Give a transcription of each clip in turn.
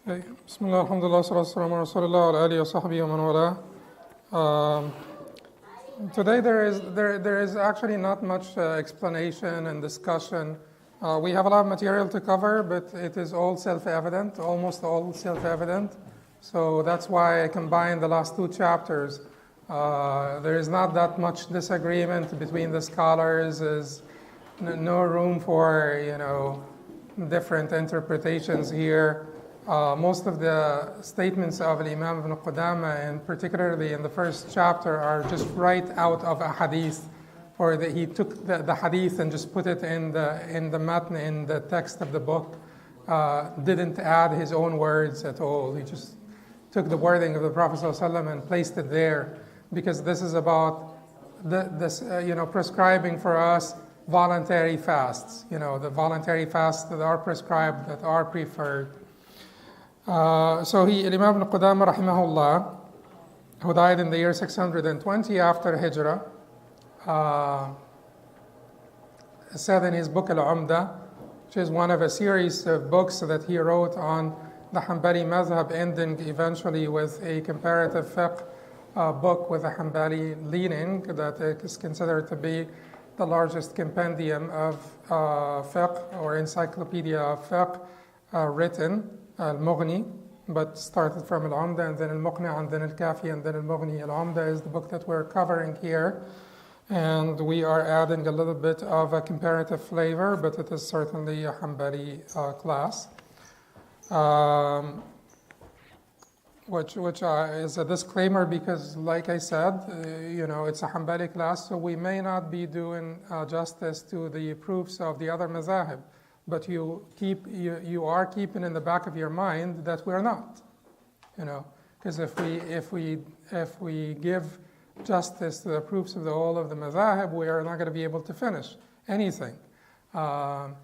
Okay. Bismillah, alhamdulillah, salatu wassalamu ala rasulillah wa ala alihi wa sahbihi wa man wala. Today there is actually not much explanation and discussion. We have a lot of material to cover, but it is all self-evident, almost all self-evident. So that's why I combined the last two chapters. There is not that much disagreement between the scholars. There's no room for different interpretations here. Most of the statements of Imam ibn Qudamah, and particularly in the first chapter, are just right out of a hadith, or he took the hadith and just put it in the matn, in the text of the book. Didn't add his own words at all. He just took the wording of the Prophet ﷺ and placed it there, because this is about prescribing for us voluntary fasts. The voluntary fasts that are prescribed, that are preferred. So Imam ibn Qudamah rahimahullah, who died in the year 620 after Hijrah, said in his book al-Umdat, which is one of a series of books that he wrote on the Hanbali madhab, ending eventually with a comparative fiqh book with a Hanbali leaning that is considered to be the largest compendium of fiqh or encyclopedia of fiqh written, al-Mughni, but started from al-Umdah and then al-Muqni' and then al-Kafi and then al-Mughni. Al-Umdah is the book that we're covering here, and we are adding a little bit of a comparative flavor, but it is certainly a Hanbali class, which is a disclaimer, because like I said, it's a Hanbali class, so we may not be doing justice to the proofs of the other mazahib. But you are keeping in the back of your mind that we're not, because if we give justice to the proofs of all of the mazahib, we are not going to be able to finish anything, and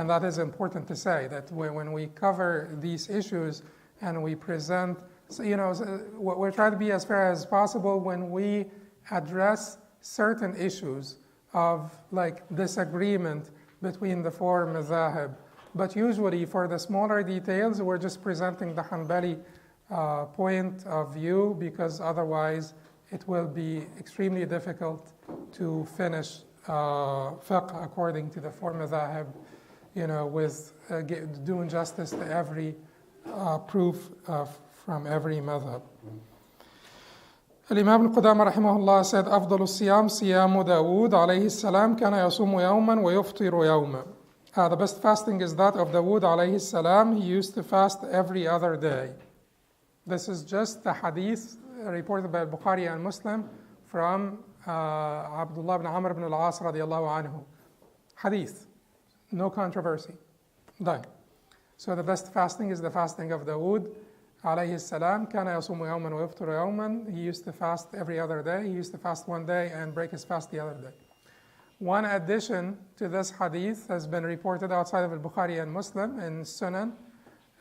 that is important to say, that when we cover these issues and we present, we're trying to be as fair as possible when we address certain issues of disagreement between the four mazahib. But usually for the smaller details, we're just presenting the Hanbali point of view, because otherwise it will be extremely difficult to finish fiqh according to the four mazahib, with doing justice to every proof from every madhab. Imam al-Qudamah rahimahullah said, أفضل الصيام صيام داود عليه السلام كان يصوم يوما ويفطر يوما. The best fasting is that of Dawud alayhi salam. He used to fast every other day. This is just the hadith reported by al-Bukhari and Muslim from Abdullah ibn Amr ibn al-As radiyallahu anhu. Hadith, no controversy. Done. So the best fasting is the fasting of Dawud alayhi salam. كان يصوم يوما ويفطر يوما. He used to fast every other day. He used to fast one day and break his fast the other day. One addition to this hadith has been reported outside of al-Bukhari and Muslim in Sunan.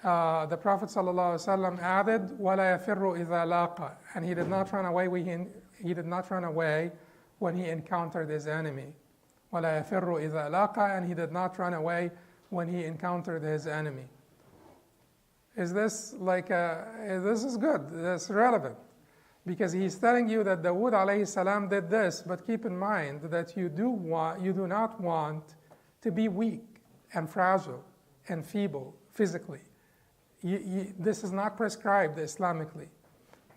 The Prophet ﷺ added, وَلَا يَفِرُّ إِذَا لَاقَ, and he did not run away when he encountered his enemy. وَلَا يَفِرُّ إِذَا لَاقَ, and he did not run away when he encountered his enemy. Is this this is good, that's relevant, because he's telling you that Dawud alayhi salam did this, but keep in mind that you do not want to be weak and fragile and feeble physically. This is not prescribed Islamically.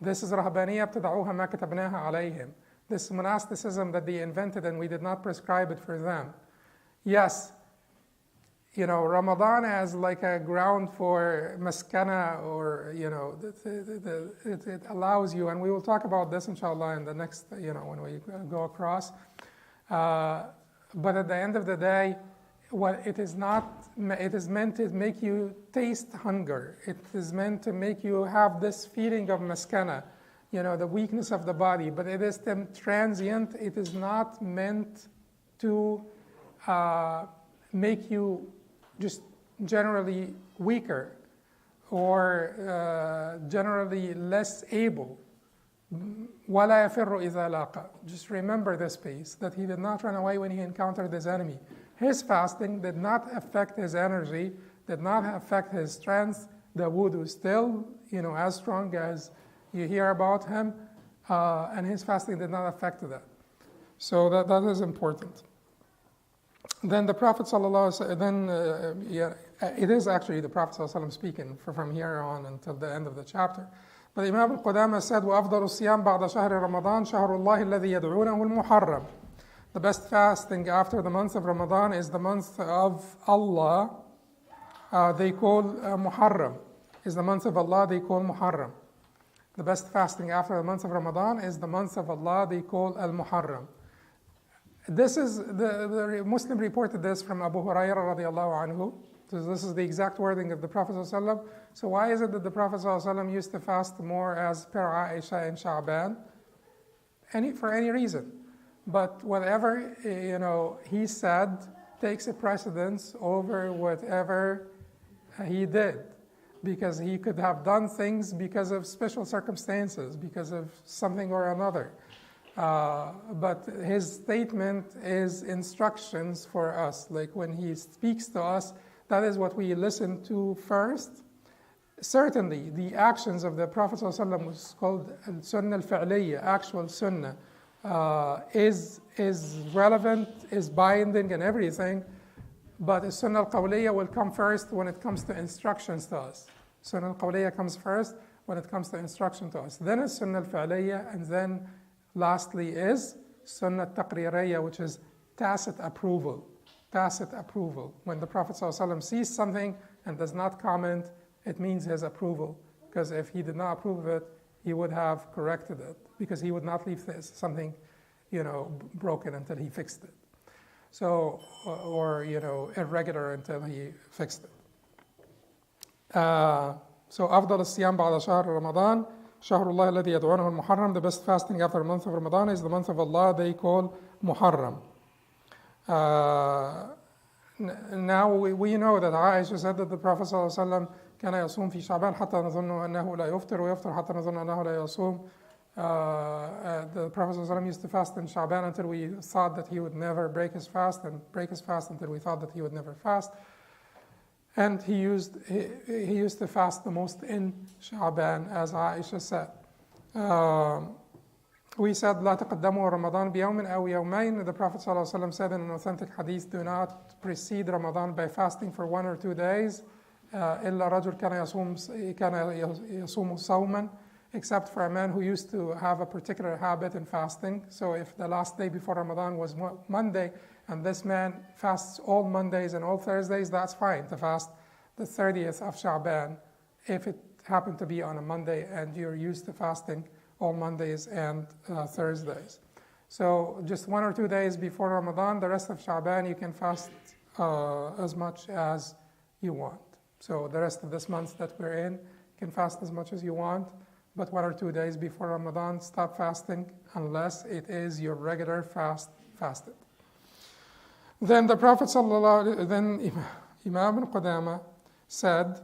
This is rahbaniyya ibtada'uha ma katabnaha alayhim. This is monasticism that they invented, and we did not prescribe it for them. Yes, Ramadan as a ground for maskana, or it allows you, and we will talk about this inshallah in the next when we go across. But at the end of the day, it is meant to make you taste hunger. It is meant to make you have this feeling of maskana, the weakness of the body. But it is transient. It is not meant to make you just generally weaker or generally less able. وَلَا يَفِرُّ إِذَا لَاقَ. Just remember this piece, that he did not run away when he encountered his enemy. His fasting did not affect his energy, did not affect his strength, Dawud, who's still, as strong as you hear about him, and his fasting did not affect that. So that is important. Then the Prophet it is actually the Prophet ﷺ speaking from here on until the end of the chapter. But Imam al-Qudamah said, وَأَفْضَلُ الصِّيَامِ بَعْدَ شَهْرِ رَمَضَانِ شَهْرُ اللَّهِ الَّذِي يَدْعُونَهُ الْمُحَرَّمِ. The best fasting after the month of Ramadan is the month of Allah. They call Muharram. Is the month of Allah they call Muharram. The best fasting after the month of Ramadan is the month of Allah they call al-Muharram. This is the Muslim reported this from Abu Hurairah radiallahu anhu. So this is the exact wording of the Prophet ﷺ. So why is it that the Prophet ﷺ used to fast more as per Aisha in Shaban? For any reason. But whatever he said takes a precedence over whatever he did, because he could have done things because of special circumstances, because of something or another. But his statement is instructions for us. Like when he speaks to us, that is what we listen to first. Certainly, the actions of the Prophet ﷺ was called al-Sunnah al-Fi'liyya, actual Sunnah, is relevant, is binding and everything. But the Sunnah al-Qawliyya will come first when it comes to instructions to us. Sunnah al-Qawliyya comes first when it comes to instruction to us. Then is Sunnah al-Fi'liyya, and then lastly is Sunnah al-Taqririyya, which is tacit approval. Tacit approval. When the Prophet ﷺ sees something and does not comment, it means his approval. Because if he did not approve of it, he would have corrected it. Because he would not leave something, broken until he fixed it. So, or irregular until he fixed it. So, أفضل الصيام بعد شهر رمضان شهر الله الذي يدعونه المحرم. The best fasting after the month of Ramadan is the month of Allah they call Muharram. Now we know that Aisha said that the Prophet ﷺ كان يصوم في شعبان حتى نظن أنه لا يفطر ويفطر حتى نظن أنه لا يصوم. The Prophet ﷺ used to fast in Shaban until we thought that he would never break his fast, and break his fast until we thought that he would never fast. And he used to fast the most in Shaban, as Aisha said. We said, لا تقدموا رمضان بيوم أو يومين. The Prophet ﷺ said in an authentic hadith, do not precede Ramadan by fasting for 1 or 2 days. إلا رجل كان يصوم صوما, except for a man who used to have a particular habit in fasting. So if the last day before Ramadan was Monday, and this man fasts all Mondays and all Thursdays, that's fine to fast the 30th of Shaban if it happened to be on a Monday and you're used to fasting all Mondays and Thursdays. So just 1 or 2 days before Ramadan, the rest of Shaban you can fast as much as you want. So the rest of this month that we're in, you can fast as much as you want, but 1 or 2 days before Ramadan, stop fasting unless it is your regular fasted. Then the Prophet then Imam al-Qudamah said,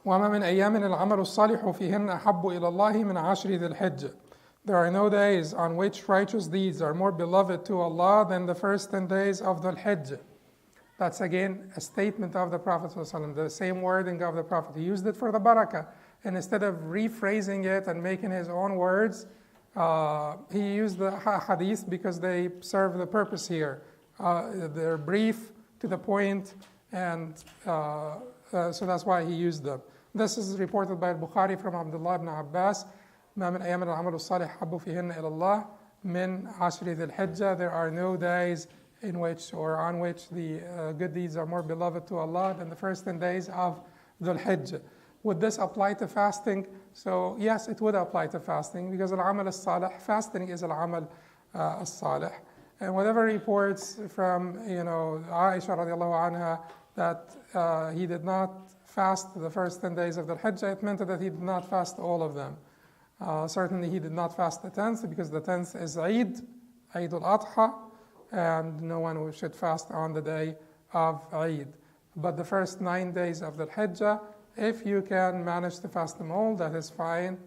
وَمَا مِنْ أَيَّامٍ الْعَمَلُ الصَّالِحُ فِيهِنَّ أَحَبُّ إِلَى اللَّهِ مِنْ عَشْرِ ذِي الْحِجَّةِ. There are no days on which righteous deeds are more beloved to Allah than the first 10 days of Dhul-Hijjah. That's again a statement of the Prophet ﷺ, the same wording of the Prophet. He used it for the barakah, and instead of rephrasing it and making his own words, he used the hadith because they serve the purpose here. They're brief, to the point, and so that's why he used them. This is reported by al-Bukhari from Abdullah ibn Abbas. ما من أيام العمل الصالح حب فيهن إلى الله من عشر ذي الحجة. There are no days in which or on which the good deeds are more beloved to Allah than the first 10 days of Dhul-Hijjah. Would this apply to fasting? So yes, it would apply to fasting because al-amal al-salih, fasting is al-amal al-salih. And whatever reports from Aisha radiallahu anha that he did not fast the first 10 days of Dhul-Hijjah, it meant that he did not fast all of them. Certainly he did not fast the 10th because the 10th is Eid al-Adha, and no one should fast on the day of Eid. But the first 9 days of Dhul-Hijjah, if you can manage to fast them all, that is fine.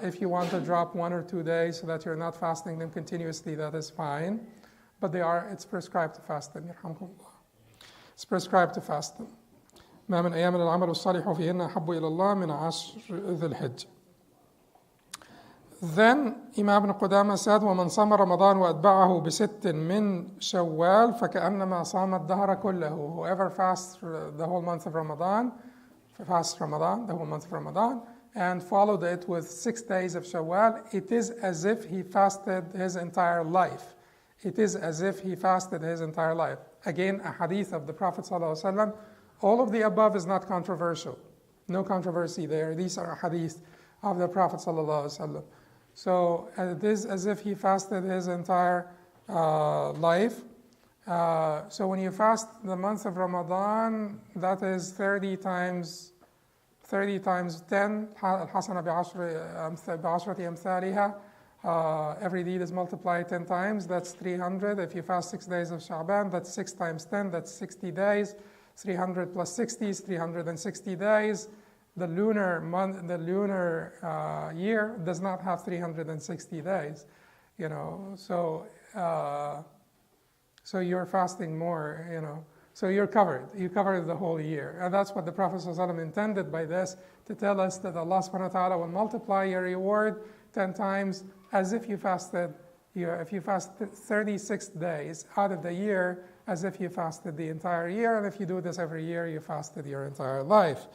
If you want to drop 1 or 2 days so that you're not fasting them continuously, that is fine. But it's prescribed to fast them. It's prescribed to fast them. ما من أيام العمل الصالح فيهن أحب إلى الله من 10 ذي-الحجة. Then Imam ibn Qudamah said, وَمَنْ صَامَ رَمَضَانَ وَأَتْبَعَهُ بِسِتٍّ مِّن شَوَّالٍ فَكَأَنَّمَا صَامَ الدَّهْرَ كُلَّهُ. Whoever fasts the whole month of Ramadan, the whole month of Ramadan, and followed it with 6 days of Shawwal, it is as if he fasted his entire life. It is as if he fasted his entire life. Again, a hadith of the Prophet ﷺ. All of the above is not controversial. No controversy there. These are hadith of the Prophet ﷺ. So it is as if he fasted his entire life. So when you fast the month of Ramadan, that is 30 times 10. الحسنة بعشرة أمثالها. Every deed is multiplied 10 times. That's 300. If you fast 6 days of Shaban, that's 6 times 10. That's 60 days. 300 plus 60 is 360 days. The lunar month, the lunar year does not have 360 days, So you're fasting more, So you're covered. You covered the whole year, and that's what the Prophet ﷺ intended by this, to tell us that Allah Subhanahu wa Taala will multiply your reward 10 times as if you fasted. If you fasted 36 days out of the year, as if you fasted the entire year, and if you do this every year, you fasted your entire life.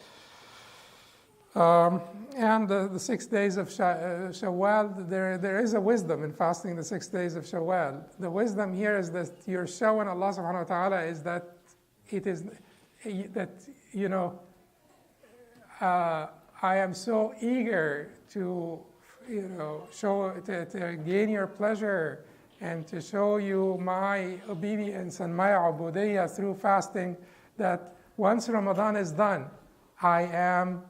And the 6 days of Shawwal, there is a wisdom in fasting the 6 days of Shawwal. The wisdom here is that you're showing Allah Subhanahu wa Taala is that it is that I am so eager to to gain your pleasure and to show you my obedience and my ubudiyya through fasting, that once Ramadan is done, I am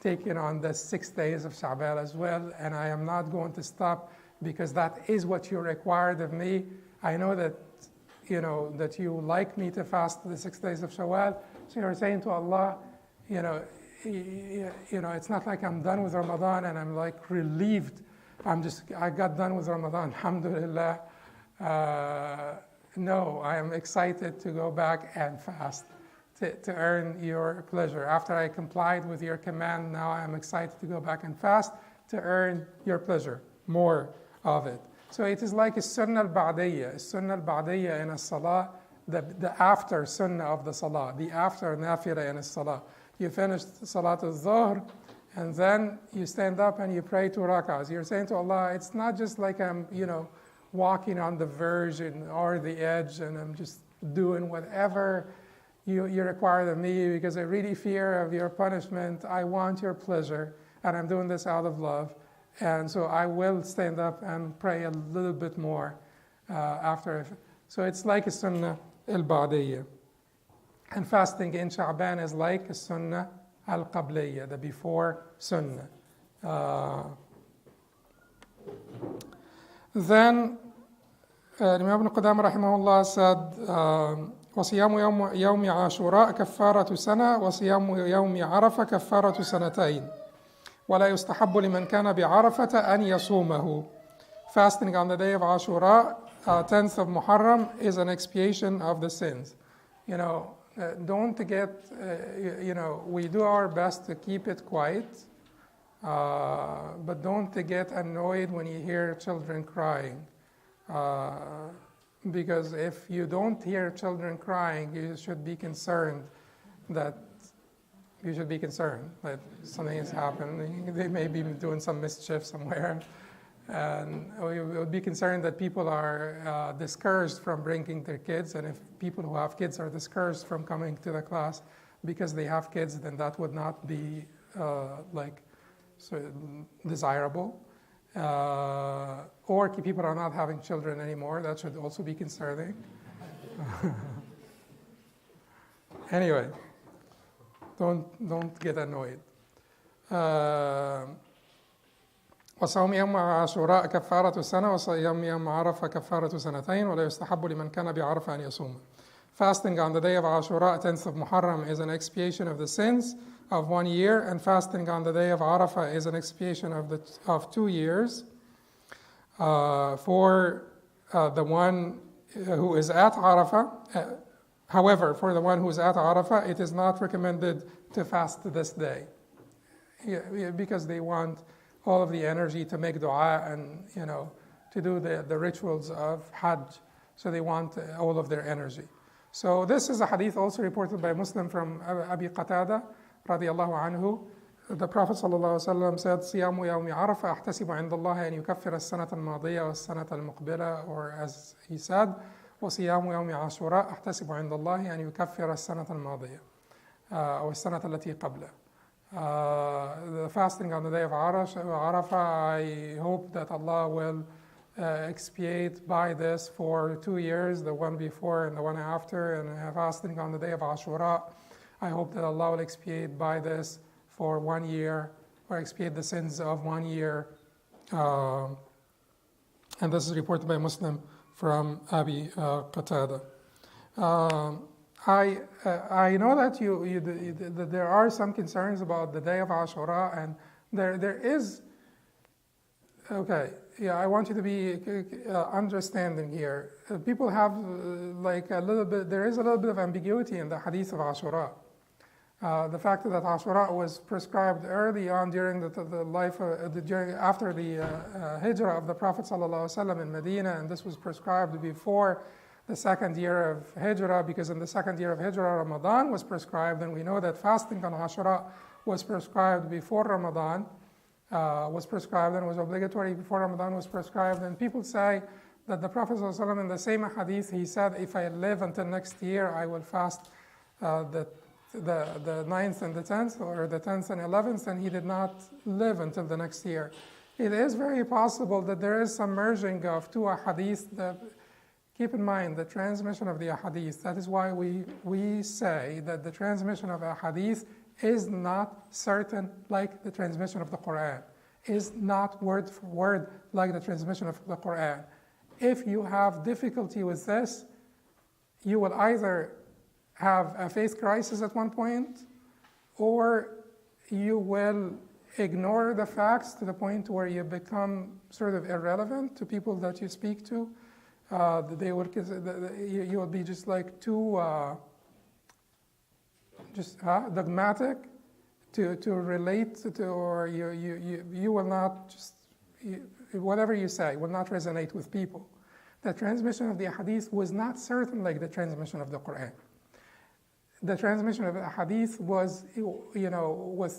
taking on the 6 days of Shaban as well, and I am not going to stop, because that is what you required of me. I know that that you like me to fast the 6 days of Shawwal. So you're saying to Allah, it's not like I'm done with Ramadan and I'm like relieved. I got done with Ramadan, alhamdulillah. No, I am excited to go back and fast. To earn your pleasure. After I complied with your command, now I am excited to go back and fast to earn your pleasure, more of it. So it is like a sunnah al-ba'diyya in a salah, the after sunnah of the salah, the after nafila in a salah. You finish salat al-dhuhr, and then you stand up and you pray 2 rak'ahs. You're saying to Allah, it's not just like I'm, walking on the verge or the edge, and I'm just doing whatever you require of me, because I really fear of your punishment. I want your pleasure, and I'm doing this out of love. And so I will stand up and pray a little bit more after. So it's like a sunnah al-ba'diyya. And fasting in Sha'ban is like a sunnah al-qabliyya, the before sunnah. Then Imam ibn Qudamah rahimahullah said, وصيام يوم عاشوراء كفارة سنة وصيام يوم عرفة كفارة سنتين ولا يستحب لمن كان بعرفة أن يصومه. Fasting on the day of Ashura, 10th of Muharram, is an expiation of the sins. Don't get, we do our best to keep it quiet, but don't get annoyed when you hear children crying. Because if you don't hear children crying, you should be concerned that something has happened. They may be doing some mischief somewhere. And we would be concerned that people are discouraged from bringing their kids. And if people who have kids are discouraged from coming to the class because they have kids, then that would not be desirable. Or people are not having children anymore. That should also be concerning. Anyway, don't get annoyed. وصوم يوم عاشوراء كفارة سنة وصيام يوم عرفة كفارة سنتين ولا يستحب لمن كان بعرفة أن يصوم. Fasting on the day of Ashura, 10th of Muharram, is an expiation of the sins of 1 year, and fasting on the day of Arafah is an expiation of 2 years. For the one who is at Arafah, However, for the one who's at Arafah, it is not recommended to fast this day, because they want all of the energy to make dua and to do the rituals of Hajj. So they want all of their energy. So this is a hadith also reported by Muslim from Abi Qatada radiallahu anhu. The Prophet ﷺ said, صِيَامُ يَوْمِ عَرَفَةَ أَحْتَسِبُ عِنْدَ اللَّهِ أَنْ يُكَفِّرَ السَّنَةَ الْمَاضِيَةَ وَالسَّنَةَ الْمُقْبِلَةَ, or as he said, وَصِيَامُ يَوْمِ عَاشُوراء أَحْتَسِبُ عِنْدَ اللَّهِ أَنْ يُكَفِّرَ السَّنَةَ الْمَاضِيَةَ وَالسَّنَةَ الَّتِي قَبْلَهَ. The fasting on the day of Arafah, I hope that Allah will expiate by this for 2 years, the one before and the one after, and fasting on the day of Ashura, I hope that Allah will expiate by this for 1 year, or expiate the sins of 1 year. And this is reported by Muslim from Abi Qatada. I know that that there are some concerns about the day of Ashura, and there is. Okay, yeah, I want you to be understanding here. People have like a little bit. There is a little bit of ambiguity in the Hadith of Ashura. The fact that Ashura was prescribed early on during the life after the Hijrah of the Prophet ﷺ in Medina, and this was prescribed before the second year of Hijrah, because in the second year of Hijrah, Ramadan was prescribed, and we know that fasting on Ashura was prescribed before Ramadan was prescribed, and was obligatory before Ramadan was prescribed. And people say that the Prophet ﷺ in the same hadith, he said, if I live until next year, I will fast the 9th and the 10th, or the 10th and 11th, and he did not live until the next year. It is very possible that there is some merging of two ahadith. Keep in mind the transmission of the ahadith. That is why we say that the transmission of ahadith is not certain like the transmission of the Quran, is not word for word like the transmission of the Quran. If you have difficulty with this, you will either have a faith crisis at one point, or you will ignore the facts to the point where you become sort of irrelevant to people that you speak to. You will be just like too dogmatic to relate to, or you will not whatever you say will not resonate with people. The transmission of the hadith was not certain like the transmission of the Quran. The transmission of the hadith was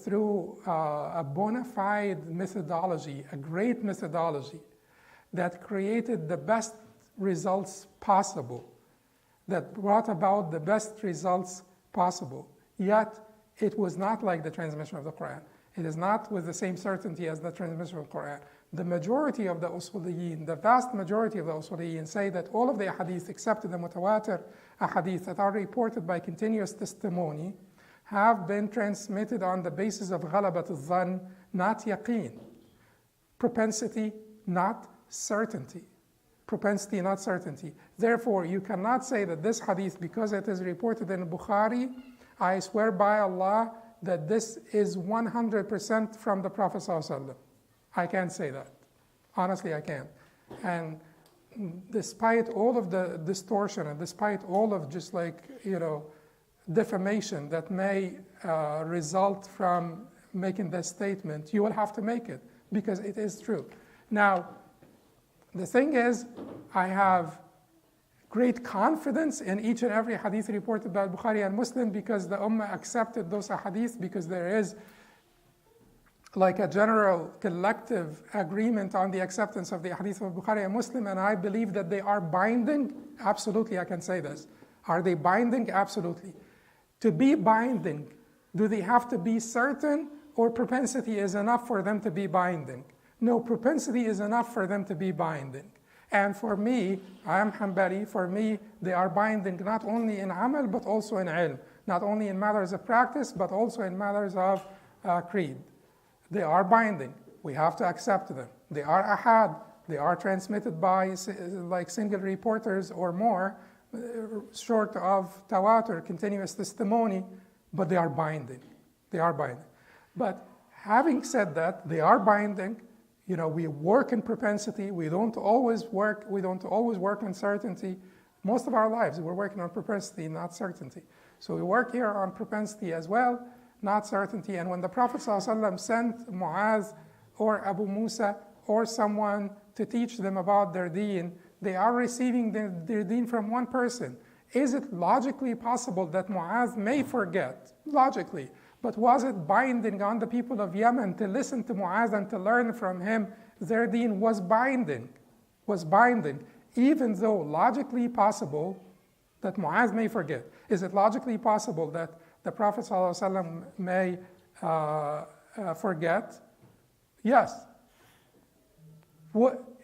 through a bona fide methodology, a great methodology that created the best results possible, that brought about the best results possible. Yet, it was not like the transmission of the Quran. It is not with the same certainty as the transmission of the Quran. The majority of the usuliyin, the vast majority of the usuliyin, say that all of the ahadith, except the mutawatir ahadith that are reported by continuous testimony, have been transmitted on the basis of ghalabat al-dhann, not yaqeen. Propensity, not certainty. Propensity, not certainty. Therefore, you cannot say that this hadith, because it is reported in Bukhari, I swear by Allah that this is 100% from the Prophet ﷺ. I can't say that. Honestly, I can't. And despite all of the distortion, and despite all of just defamation that may result from making that statement, you will have to make it, because it is true. Now, the thing is, I have great confidence in each and every hadith reported by Bukhari and Muslim, because the Ummah accepted those hadith, because there is like a general collective agreement on the acceptance of the hadith of Bukhari and Muslim, and I believe that they are binding. Absolutely, I can say this. Are they binding? Absolutely. To be binding, do they have to be certain, or propensity is enough for them to be binding? No, propensity is enough for them to be binding. And for me, I am Hanbali, for me, they are binding not only in amal, but also in ilm. Not only in matters of practice, but also in matters of creed. They are binding. We have to accept them. They are ahad. They are transmitted by like single reporters or more, short of tawatur, continuous testimony, but they are binding. They are binding. But having said that, they are binding. We work in propensity. We don't always work in certainty. Most of our lives, we're working on propensity, not certainty. So we work here on propensity as well, not certainty. And when the Prophet ﷺ sent Muaz or Abu Musa or someone to teach them about their deen, they are receiving their deen from one person. Is it logically possible that Muaz may forget? Logically. But was it binding on the people of Yemen to listen to Muaz and to learn from him? Their deen was binding, even though logically possible that Muaz may forget. Is it logically possible that the Prophet ﷺ may forget? Yes.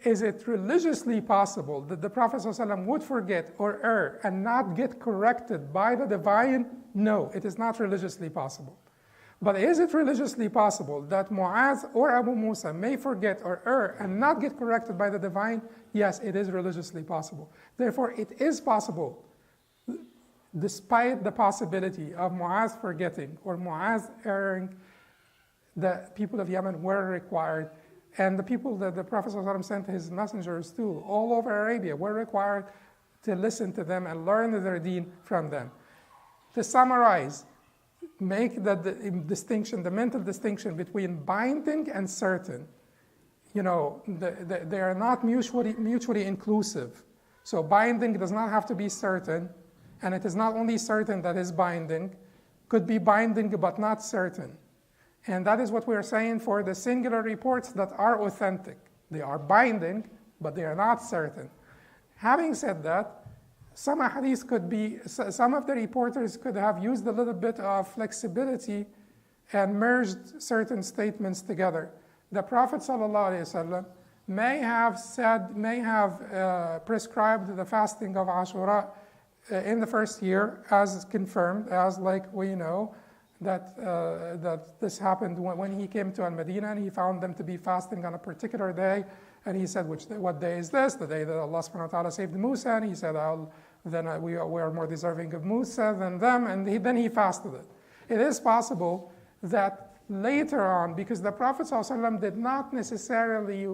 Is it religiously possible that the Prophet ﷺ would forget or err and not get corrected by the divine? No, it is not religiously possible. But is it religiously possible that Muaz or Abu Musa may forget or err and not get corrected by the divine? Yes, it is religiously possible. Therefore, it is possible, despite the possibility of Muaz forgetting or Muaz erring, the people of Yemen were required, and the people that the Prophet ﷺ sent his messengers to all over Arabia were required to listen to them and learn their deen from them. To summarize, make the distinction, the mental distinction between binding and certain. You know, they are not mutually inclusive. So binding does not have to be certain, and it is not only certain that is binding, could be binding but not certain. And that is what we are saying for the singular reports that are authentic. They are binding, but they are not certain. Having said that, some hadiths could be, some of the reporters could have used a little bit of flexibility and merged certain statements together. The Prophet ﷺ may have prescribed the fasting of Ashura in the first year, as confirmed, as like we know, that this happened when he came to Al-Madinah and he found them to be fasting on a particular day. And he said, what day is this? The day that Allah subhanahu wa ta'ala saved Musa. And he said, we are more deserving of Musa than them. And then he fasted it. It is possible that later on, because the Prophet ﷺ did not necessarily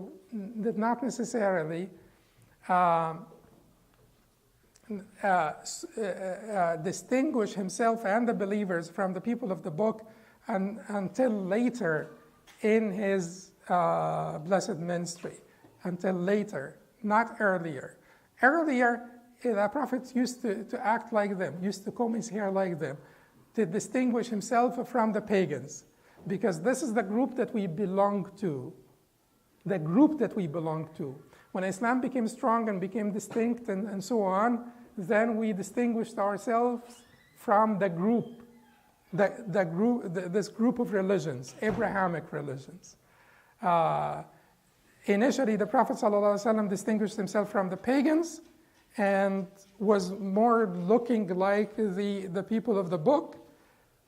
distinguish himself and the believers from the people of the book until later in his blessed ministry. Until later, not earlier. Earlier, the Prophet used to act like them, used to comb his hair like them, to distinguish himself from the pagans. Because this is the group that we belong to. The group that we belong to. When Islam became strong and became distinct and so on, then we distinguished ourselves from the group, this group of religions, Abrahamic religions. Initially, the Prophet ﷺ distinguished himself from the pagans and was more looking like the people of the book.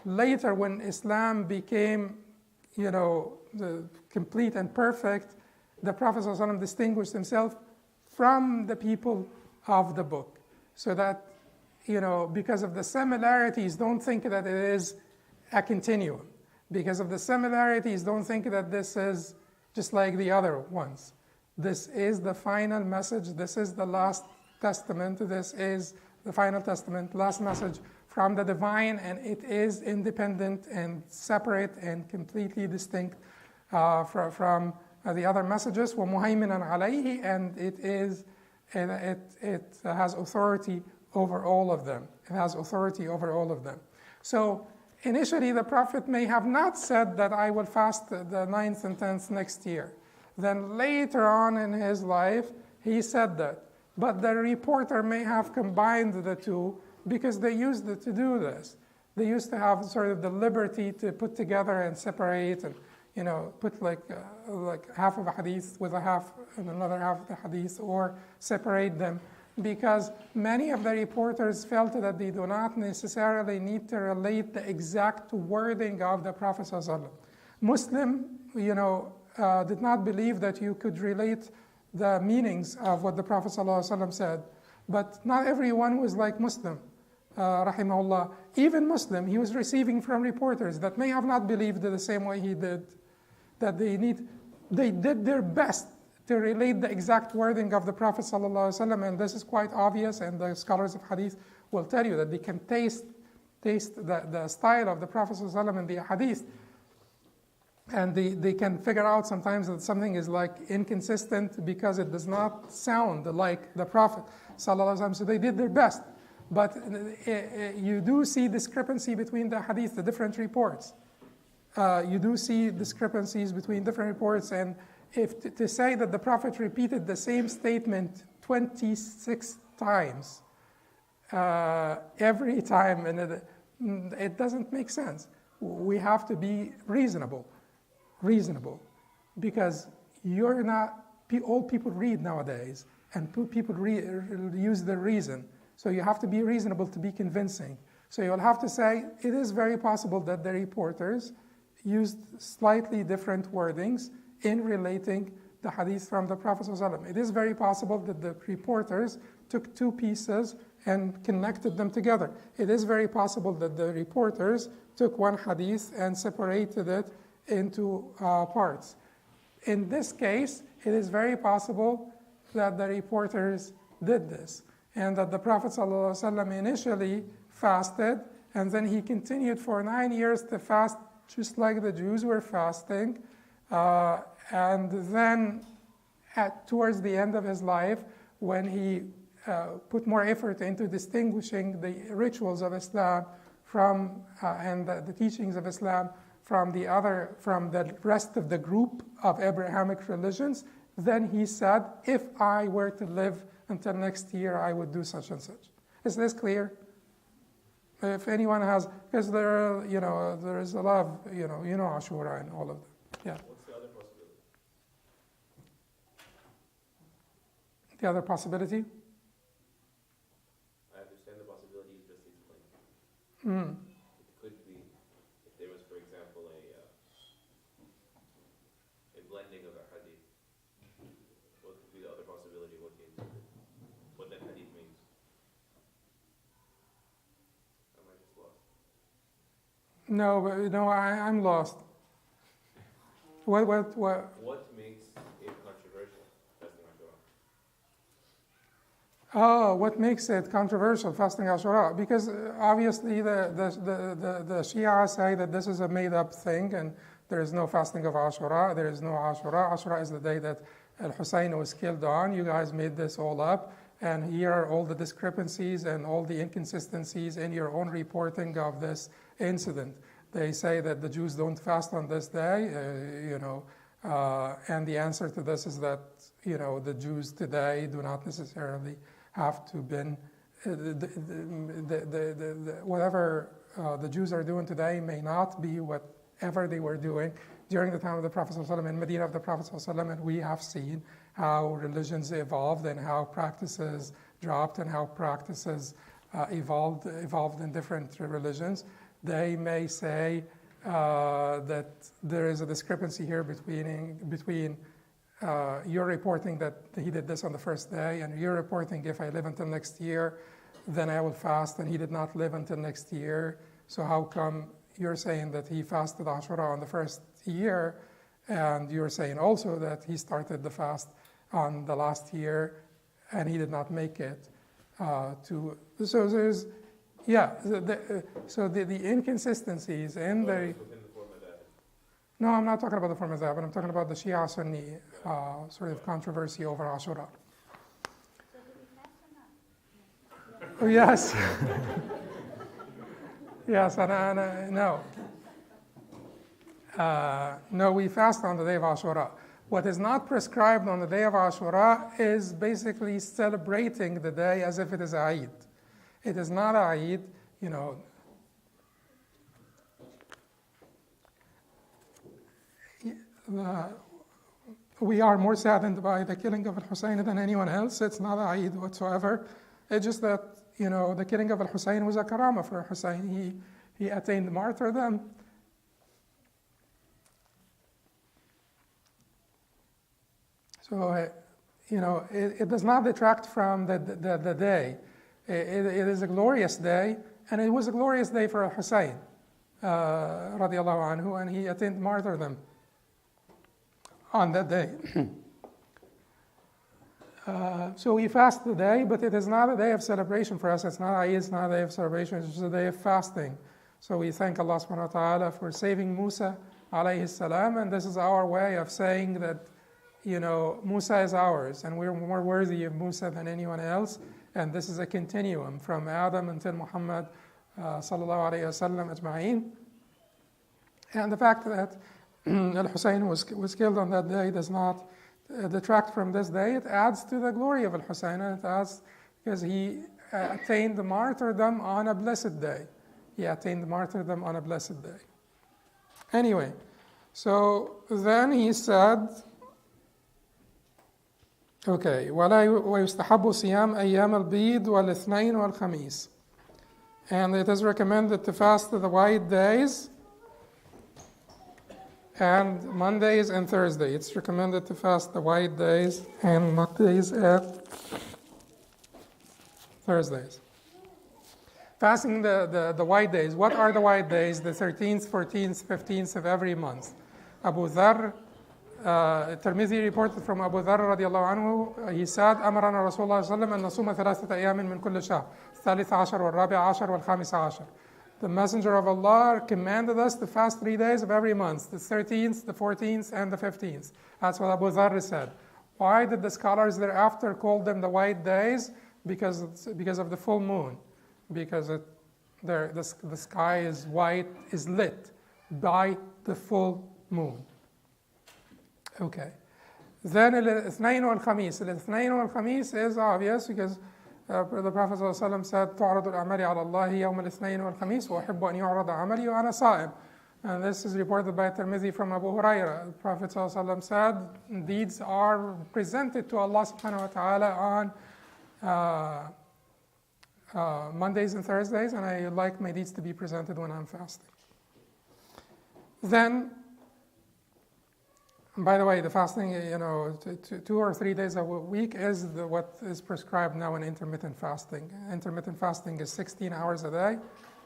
Later, when Islam became, the complete and perfect, the Prophet ﷺ distinguished himself from the people of the book. So that, because of the similarities, don't think that it is a continuum. Because of the similarities, don't think that this is just like the other ones. This is the final message. This is the last testament. This is the final testament, last message from the divine, and it is independent and separate and completely distinct from the other messages. وَمُهَيْمِنًا عَلَيْهِ, and it has authority over all of them. It has authority over all of them. So initially, the Prophet may have not said that I will fast the 9th and 10th next year. Then later on in his life, he said that. But the reporter may have combined the two because they used it to do this. They used to have sort of the liberty to put together and separate and, put like half of a hadith with a half and another half of the hadith, or separate them. Because many of the reporters felt that they do not necessarily need to relate the exact wording of the Prophet ﷺ. Muslim, did not believe that you could relate the meanings of what the Prophet ﷺ said. But not everyone was like Muslim, rahimahullah. Even Muslim, he was receiving from reporters that may have not believed the same way he did, that they did their best to relate the exact wording of the Prophet ﷺ, and this is quite obvious, and the scholars of Hadith will tell you that they can taste the style of the Prophet ﷺ in the Hadith, and they can figure out sometimes that something is like inconsistent because it does not sound like the Prophet ﷺ. So they did their best. But you do see discrepancy between the Hadith, the different reports. You do see discrepancies between different reports, and if to say that the Prophet repeated the same statement 26 times, every time, and it doesn't make sense. We have to be reasonable, because you're not, all people read nowadays, and people use their reason. So you have to be reasonable to be convincing. So you'll have to say, it is very possible that the reporters used slightly different wordings in relating the hadith from the Prophet ﷺ. It is very possible that the reporters took two pieces and connected them together. It is very possible that the reporters took one hadith and separated it into parts. In this case, it is very possible that the reporters did this, and that the Prophet ﷺ initially fasted, and then he continued for 9 years to fast just like the Jews were fasting, and then towards the end of his life, when he put more effort into distinguishing the rituals of Islam from and the teachings of Islam from the rest of the group of Abrahamic religions, then he said, if I were to live until next year, I would do such and such. Is this clear? If anyone has, because there is a lot of, Ashura and all of them. Yeah. What's the other possibility? The other possibility? I understand the possibility you just explained. Mm. It could be, if there was, for example, a blending of a hadith. What could be the other possibility? What he intended? What that hadith means? Am I just lost? No, I'm lost. What? What makes it controversial, fasting Ashura? Oh, what makes it controversial, fasting Ashura? Because obviously the Shia say that this is a made-up thing, and there is no fasting of Ashura. There is no Ashura. Ashura is the day that al-Hussein was killed on. You guys made this all up, and here are all the discrepancies and all the inconsistencies in your own reporting of this incident. They say that the Jews don't fast on this day, and the answer to this is that, the Jews today do not necessarily have to been, whatever the Jews are doing today may not be whatever they were doing during the time of the Prophet ﷺ in Medina of the Prophet ﷺ, and we have seen how religions evolved and how practices dropped and how practices evolved in different religions. They may say that there is a discrepancy here between you're reporting that he did this on the first day, and you're reporting if I live until next year, then I will fast, and he did not live until next year. So how come you're saying that he fasted Ashura on the first year, and you're saying also that he started the fast on the last year, and he did not make it so there's. Yeah, so the inconsistencies in the... No, I'm not talking about the four madhab, but I'm talking about the Shia Sunni sort of controversy over Ashura. So do we fast or not? Oh, yes. Yes, and no. No, we fast on the day of Ashura. What is not prescribed on the day of Ashura is basically celebrating the day as if it is Eid. It is not Eid, we are more saddened by the killing of al-Hussein than anyone else. It's not Eid whatsoever. It's just that, the killing of al-Hussein was a karamah for al-Hussein. He attained martyrdom. So, it does not detract from the day. It is a glorious day, and it was a glorious day for al-Hussein, radiallahu anhu, and he attained martyrdom on that day. So we fast today, but it is not a day of celebration for us. It's not a day of celebration, it's just a day of fasting. So we thank Allah subhanahu wa ta'ala for saving Musa alayhi salam, and this is our way of saying that, Musa is ours, and we're more worthy of Musa than anyone else. And this is a continuum from Adam until Muhammad sallallahu alayhi wa sallam ajma'een. And the fact that al-Hussein was killed on that day does not detract from this day. It adds to the glory of al-Hussein, and it adds because he attained the martyrdom on a blessed day. He attained the martyrdom on a blessed day. Anyway, so then he said, okay, وَيُسْتَحَبُّ صِيَامْ أَيَّامَ الْبِيضِ وَالْإِثْنَيْنِ وَالْخَمِيسِ. And it is recommended to fast the white days and Mondays and Thursdays. It's recommended to fast the white days and Mondays and Thursdays. Fasting the white days. What are the white days? The 13th, 14th, 15th of every month. Abu Dharr, Tirmidhi reported from Abu Dharr radiallahu anhu, he said, أمرنا رسول الله صلى الله عليه وسلم أن نصوم ثلاثة أيام من كل شهر، الثالث عشر والرابع عشر والخامس عشر. The Messenger of Allah commanded us to fast 3 days of every month, the 13th, the 14th, and the 15th. That's what Abu Dharr said. Why did the scholars thereafter call them the white days? Because of the full moon. Because the sky is white, is lit by the full moon. Okay. Then al-Ithnain wal-Khamis. Al-Ithnain wal-Khamis is obvious because the Prophet ﷺ said, تعرض الأعمال على الله يوم الاثنين والخميس وأحب أن يعرض عملي وأنا صائم. And this is reported by Tirmidhi from Abu Hurairah. The Prophet ﷺ said, deeds are presented to Allah subhanahu wa ta'ala on Mondays and Thursdays, and I like my deeds to be presented when I'm fasting. Then, by the way, the fasting, 2 or 3 days a week is what is prescribed now in intermittent fasting. Intermittent fasting is 16 hours a day,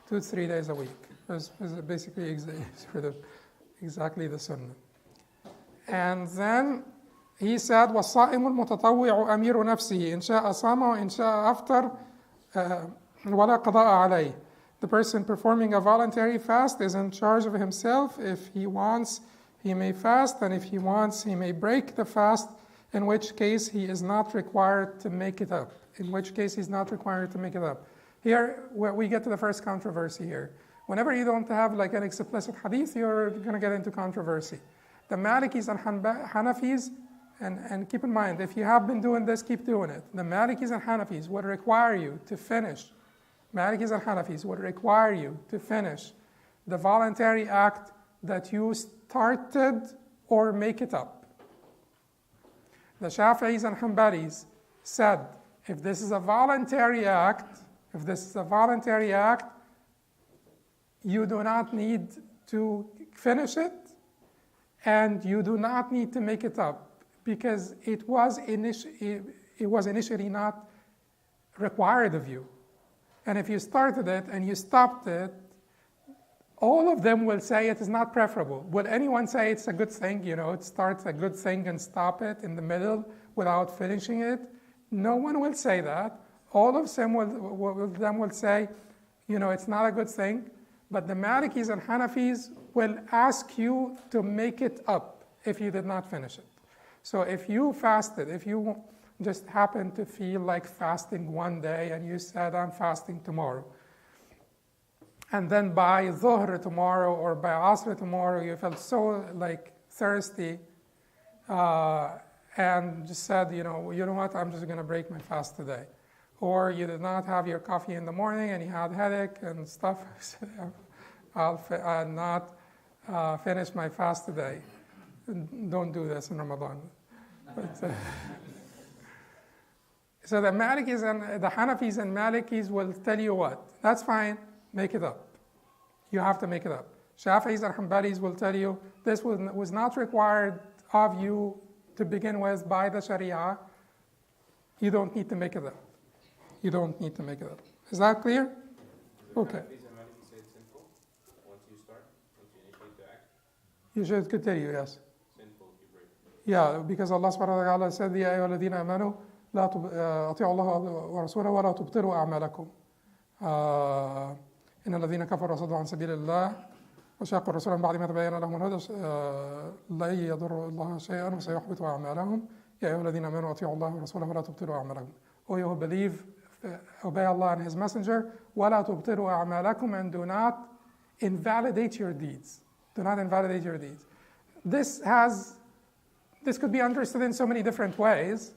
2 to 3 days a week. It's basically exactly the sunnah. And then he said, وَالصَّائِمُ الْمُتَطَوِّعُ أَمِيرُ نَفْسِهِ إِنْ شَاءَ صَامَ وَإِنْ شَاءَ أَفْطَرَ وَلَا قَضَاءَ عَلَيْهِ. The person performing a voluntary fast is in charge of himself. If he wants, he may fast, and if he wants, he may break the fast, in which case he is not required to make it up. Here, we get to the first controversy here. Whenever you don't have like an explicit hadith, you're going to get into controversy. The Malikis and Hanafis, and keep in mind, if you have been doing this, keep doing it. The Malikis and Hanafis would require you to finish. The voluntary act that you started or make it up. The Shafi'is and Hanbalis said, if this is a voluntary act, you do not need to finish it, and you do not need to make it up, because it was initially not required of you. And if you started it and you stopped it, all of them will say it is not preferable. Will anyone say it's a good thing, start a good thing and stop it in the middle without finishing it? No one will say that. All of them will say, it's not a good thing. But the Malikis and Hanafis will ask you to make it up if you did not finish it. So if you fasted, if you just happened to feel like fasting one day and you said, I'm fasting tomorrow, and then by Dhuhr tomorrow or by Asr tomorrow you felt so thirsty and just said, you know what, I'm just going to break my fast today. Or you did not have your coffee in the morning and you had headache and stuff. I'll not finish my fast today. Don't do this in Ramadan. But, so the Malikis and the Hanafis and Malikis will tell you what? That's fine, make it up. You have to make it up. Shafi'is and Hanbalis will tell you this was not required of you to begin with by the Sharia. You don't need to make it up. You don't need to make it up. Is that clear? Okay. You should continue, yes. Sinful if you break it. Yeah, because Allah subhanahu wa ta'ala said, Ya ayyuhalladhina amanu, لا أطيعوا الله ورسوله ولا تبطلوا أعمالكم. إن الذين كفروا وصدوا عن سبيل الله وشاقوا الرسول من بعد ما تبين لهم الهدى لن يضروا الله شيئا وسيحبط أعمالهم. يا أيها الذين آمنوا أطيعوا الله ورسوله ولا تبطلوا أعمالكم. O you who believe, obey Allah and His Messenger. ولا تبطلوا أعمالكم, and do not invalidate your deeds. Do not invalidate your deeds. This could be understood in so many different ways.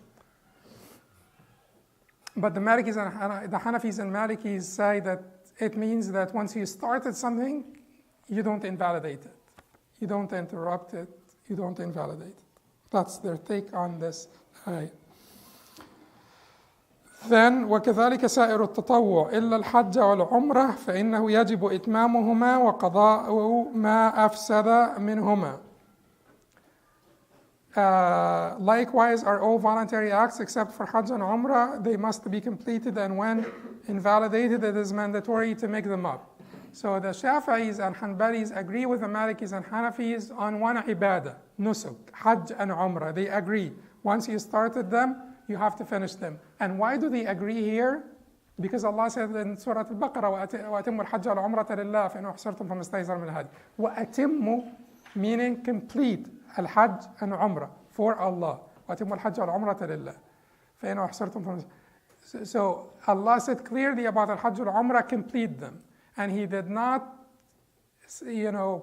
But the Malikis and the Hanafis and Malikis say that it means that once you started something, you don't invalidate it. You don't interrupt it. You don't invalidate it. That's their take on this ayah. Then وكذلك سائر التطوع إلا الحج والعمرة فإنه يجب إتمامهما وقضاء ما أفسد منهما. Likewise are all voluntary acts except for Hajj and Umrah, they must be completed, and when invalidated it is mandatory to make them up. So the Shafi'is and Hanbalis agree with the Malikis and Hanafis on one ibadah, nusuk, Hajj and Umrah. They agree. Once you started them, you have to finish them. And why do they agree here? Because Allah said in Surah Al-Baqarah, وَأَتِمُّوا الْحَجَّ وَالْعُمْرَةَ لِلَّهِ فَإِنْ أُحْصِرْتُمْ فَمَا اسْتَيْسَرَ مِنَ الْهَدْيِ. وَأَتِمُّوا meaning complete al-Hajj and Umrah for Allah. وَأَتِمُّوا الْحَجَّ وَالْعُمْرَةَ لِلَّهِ فَإِنْ أُحْصِرْتُمْ فَمَا. So Allah said clearly about al-Hajj and Umrah, complete them. And He did not,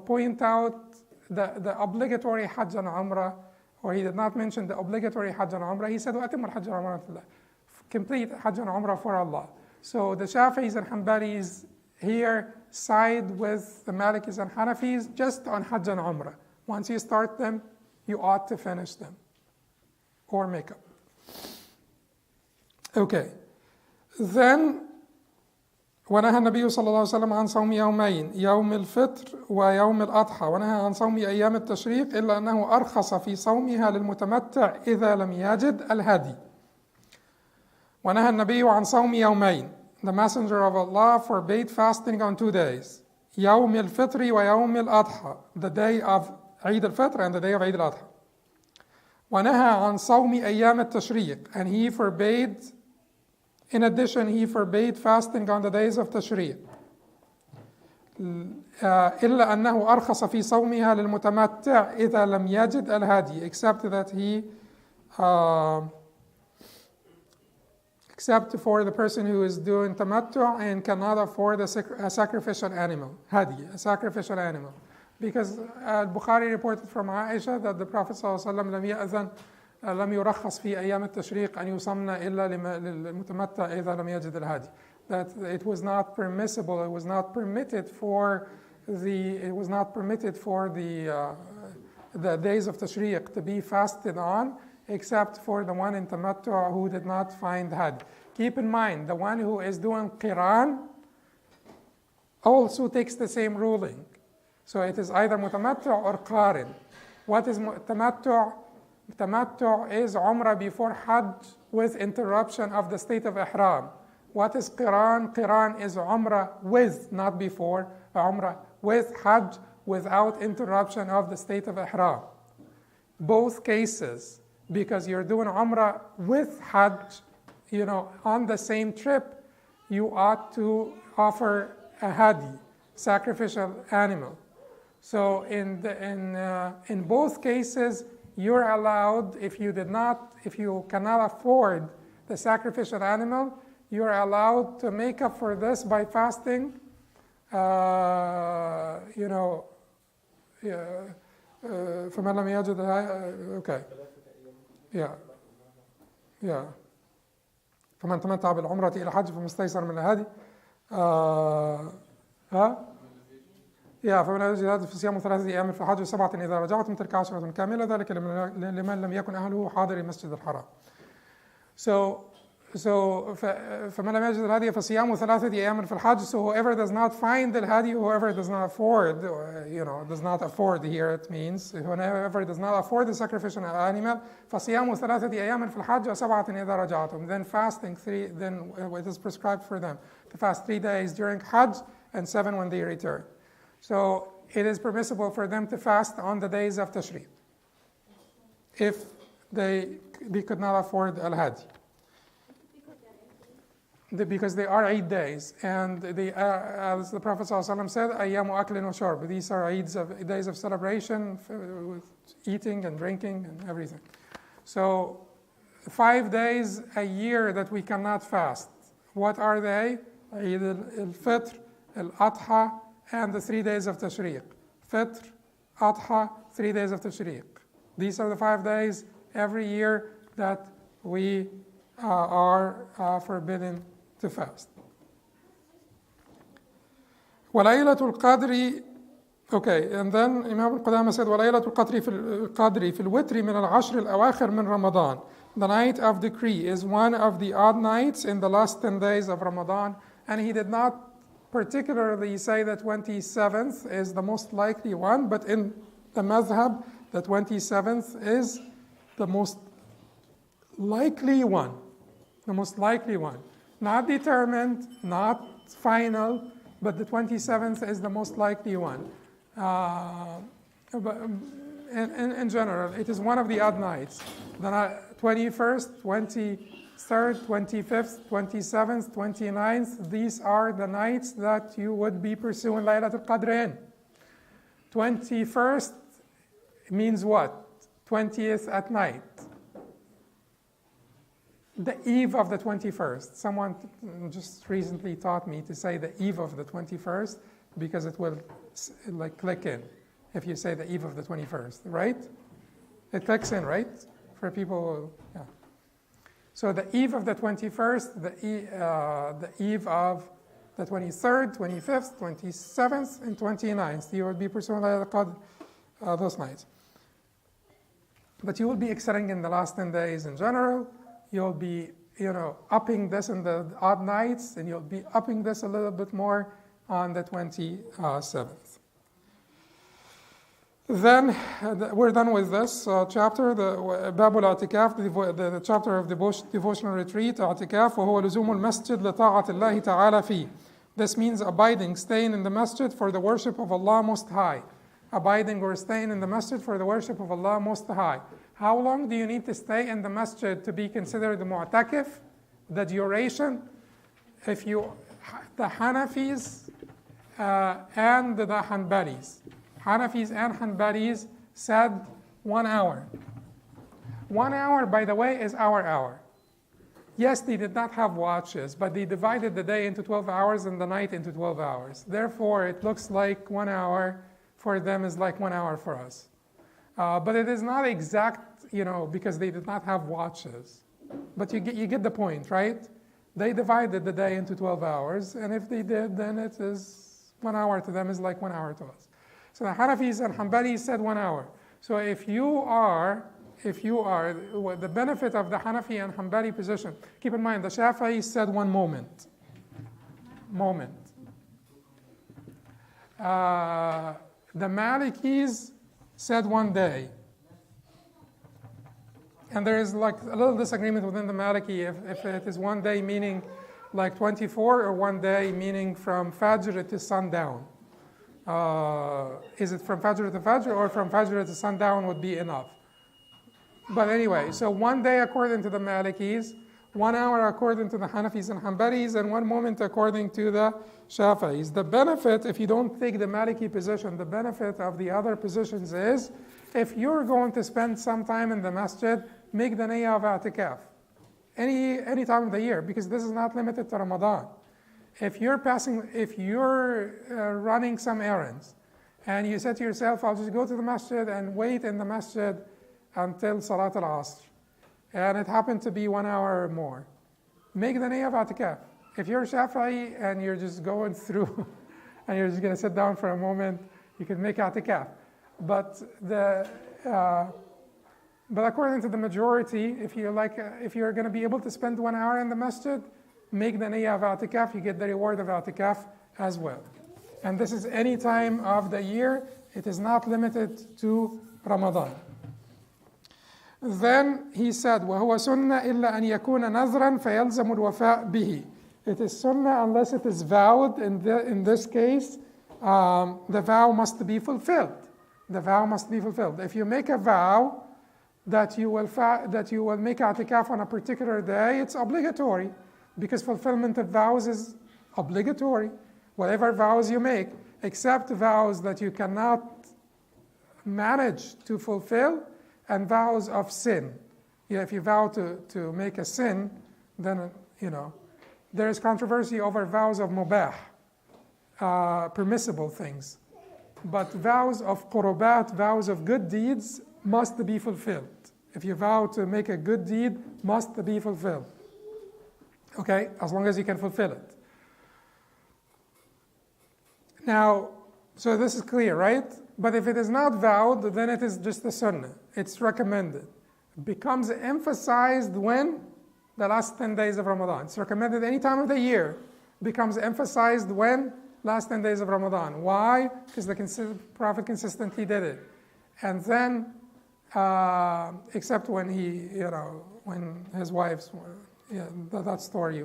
point out the obligatory Hajj and Umrah, or He did not mention the obligatory Hajj and Umrah. He said, وَأَتِمُّوا الْحَجَّ وَالْعُمْرَةَ لِلَّهِ. Complete Hajj and Umrah for Allah. So the Shafi'is and Hanbalis here side with the Malikis and Hanafis just on Hajj and Umrah. Once you start them, you ought to finish them or make up. Okay. Then ونهى النبي صلى الله عليه وسلم عن صوم يومين يوم الفطر ويوم الأضحى ونهى عن صوم أيام التشريق إلا أنه أرخص في صومها للمتمتع إذا لم يجد الهدي. ونهى النبي عن صوم يومين. The Messenger of Allah forbade fasting on 2 days. يوم الفطر ويوم الأضحى, the day of Eid al-Fitr and the day of Eid al-Adha. ونهى عن صوم أيام التشريق, and He forbade, in addition, He forbade fasting on the days of Tashriq. إلا أنه أرخص في صومها للمتمتع إذا لم يجد الهدي, except that He except for the person who is doing tamattu and cannot afford a sacrificial animal, hadi, a sacrificial animal. Because Bukhari reported from Aisha that the Prophet ﷺ لم يرخص في أيام التشريق أن يصمنا إلا للمتمتع إذا لم يجد الهدي. That it was not permissible, it was not permitted for the days of Tashriq to be fasted on, except for the one in tamattu who did not find hadi. Keep in mind, the one who is doing qiran also takes the same ruling. So it is either mutamattu or qarin. What is tamattu? Tamattu is umrah before hajj with interruption of the state of ihram. What is qiran? Qiran is umrah with, not before, umrah with hajj without interruption of the state of ihram. Both cases, because you're doing umrah with hajj, on the same trip, you ought to offer a hadi, sacrificial animal. So in both cases, you're allowed, if you cannot afford the sacrificial animal, you're allowed to make up for this by fasting, فمن لم يجد okay. Yeah. فمن تمتع بالعمرة إلى الحج فما استيسر من الهدي. فمن يجد الهدي فصيام 3 أيام في الحج و7 إذا رجعتم تلك 10 كاملة ذلك لمن لم يكن أهله حاضر المسجد الحرام. So فمن لم يجد الهدي فصيام 3 أيام في الحج. So whoever does not find the hadi, whoever does not afford, does not afford here, it means whoever does not afford the sacrificial animal, فصيام 3 أيام في الحج و7 إذا رجعتم. Then fasting then it is prescribed for them to fast 3 days during Hajj and 7 when they return. So it is permissible for them to fast on the days of Tashriq if they could not afford al-hadi. because they are Eid days, and they are, as the Prophet ﷺ said, أيام أكل وشرب. These are days of celebration, with eating and drinking and everything. So 5 days a year that we cannot fast. What are they? Eid al-Fitr, al-Adha, and the 3 days of Tashriq. Fitr, Adha, 3 days of Tashriq. These are the 5 days every year that we are forbidden to fast. وَلَيْلَةُ الْقَدْرِ. Okay, and then Imam al-Qudamah said, وَلَيْلَةُ الْقَدْرِ فِي الْوِتْرِ مِنَ الْعَشْرِ الْأَوَاخِرِ مِنْ رَمَضَانِ. The night of decree is one of the odd nights in the last 10 days of Ramadan, and he did not particularly say the 27th is the most likely one, but in the madhab, the 27th is the most likely one. The most likely one. Not determined, not final, but the 27th is the most likely one. But in general, it is one of the odd nights. The 21st, 23rd, 25th, 27th, 29th, these are the nights that you would be pursuing Laylat al-Qadr in. 21st means what? 20th at night. The eve of the 21st. Someone just recently taught me to say the eve of the 21st because it will like click in if you say the eve of the 21st, right? It clicks in, right? For people, yeah. So the eve of the 21st, the eve of the 23rd, 25th, 27th, and 29th. You will be pursuing those nights. But you will be excelling in the last 10 days in general. You'll be, upping this in the odd nights, and you'll be upping this a little bit more on the 27th. Then we're done with this chapter, the Bab al-Itikaf, the chapter of devotional retreat, Itikaf, وهو لزوم المسجد لطاعة الله تعالى فيه. This means abiding, staying in the masjid for the worship of Allah Most High. Abiding or staying in the masjid for the worship of Allah Most High. How long do you need to stay in the masjid to be considered the mu'takif? The duration? The Hanafis and the Hanbalis. Hanafis and Hanbalis said 1 hour. 1 hour, by the way, is our hour. Yes, they did not have watches, but they divided the day into 12 hours and the night into 12 hours. Therefore, it looks like 1 hour for them is like 1 hour for us. But it is not exact, because they did not have watches. But you get the point, right? They divided the day into 12 hours, and if they did, then it is 1 hour to them is like 1 hour to us. So the Hanafis and Hanbalis said 1 hour. So if you are, the benefit of the Hanafi and Hanbali position, keep in mind the Shafi'i said 1 moment. The Malikis said 1 day. And there is like a little disagreement within the Maliki if it is 1 day meaning like 24 or 1 day meaning from Fajr to sundown. Is it from Fajr to Fajr or from Fajr to sundown would be enough. But anyway, so 1 day according to the Malikis, 1 hour according to the Hanafis and Hanbalis, and 1 moment according to the Shafi'is. The benefit, if you don't take the Maliki position, the benefit of the other positions is, if you're going to spend some time in the masjid, make the niyyah of Itikaf. Any time of the year, because this is not limited to Ramadan. If you're running some errands, and you said to yourself, I'll just go to the masjid and wait in the masjid until Salat al-Asr, and it happened to be 1 hour or more, make the niyyah of Itikaf. If you're Shafi'i and you're just going through and you're just going to sit down for a moment, you can make Itikaf. But according to the majority, if you're going to be able to spend 1 hour in the masjid, make the niyyah of Itikaf, you get the reward of Itikaf as well. And this is any time of the year. It is not limited to Ramadan. Then he said, وَهُوَ سُنَّةٌ إِلَّا أَنْ يَكُونَ نَذْرًا فَيَلْزَمُ الْوَفَاءُ بِهِ. It is sunnah unless it is vowed. In this case, the vow must be fulfilled. The vow must be fulfilled. If you make a vow that you will make Itikaf on a particular day, it's obligatory. because fulfillment of vows is obligatory. Whatever vows you make, except vows that you cannot manage to fulfill, and vows of sin. If you vow to make a sin, then, there is controversy over vows of mubah, permissible things. But vows of qurubat, vows of good deeds, must be fulfilled. If you vow to make a good deed, must be fulfilled. Okay, as long as you can fulfill it. Now, so this is clear, right? But if it is not vowed, then it is just the sunnah. It's recommended. It becomes emphasized when? The last 10 days of Ramadan. It's recommended any time of the year. It becomes emphasized when? Last 10 days of Ramadan. Why? Because the Prophet consistently did it. And then, except when when his wives, that story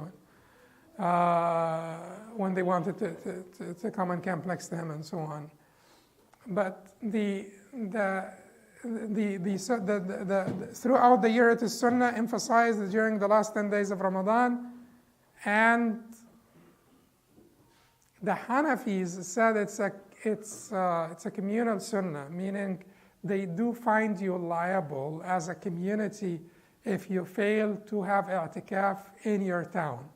when they wanted to come and camp next to him and so on. But throughout the year it is sunnah emphasized during the last 10 days of Ramadan. And the Hanafis said it's a communal sunnah, meaning they do find you liable as a community if you fail to have i'tikaf in your town.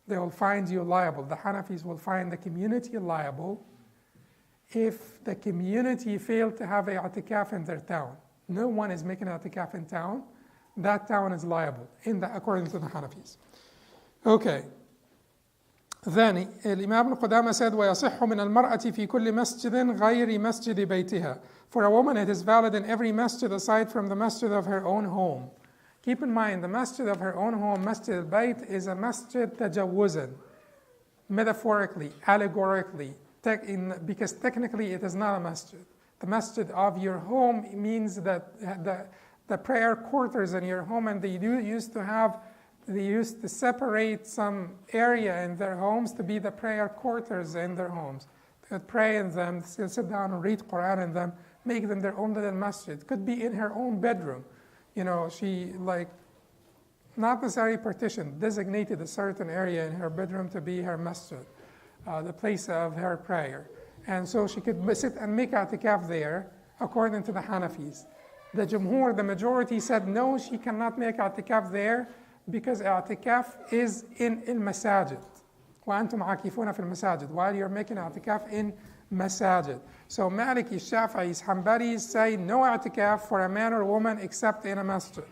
They will find you liable. The Hanafis will find the community liable if the community failed to have i'tikaf in their town. No one is making i'tikaf in town. That town is liable, according to the Hanafis. Okay. Then Imam al-Qudamah said, وَيَصِحُّ مِنَ الْمَرْأَةِ فِي كُلِّ مَسْجِدٍ غَيْرِ مَسْجِدِ بَيْتِهَا. For a woman, it is valid in every masjid aside from the masjid of her own home. Keep in mind, the masjid of her own home, Masjid al-Bayt, is a masjid tajawuzan, metaphorically, allegorically, because technically it is not a masjid. The masjid of your home means that the prayer quarters in your home, and they used to separate some area in their homes to be the prayer quarters in their homes. They would pray in them, sit down and read Quran in them, make them their own little masjid. Could be in her own bedroom. She not necessarily partitioned, designated a certain area in her bedroom to be her masjid, the place of her prayer. And so she could sit and make i'tikaf there, according to the Hanafis. The Jumhur, the majority, said no, she cannot make i'tikaf there because i'tikaf is in al-masajid. وَأَنْتُمْ عَاكِفُونَ فِي الْمَسَاجِدِ. While you're making i'tikaf in masajid. So Maliki, Shafi'is, Hanbalis say no i'tikaf for a man or woman except in a masjid.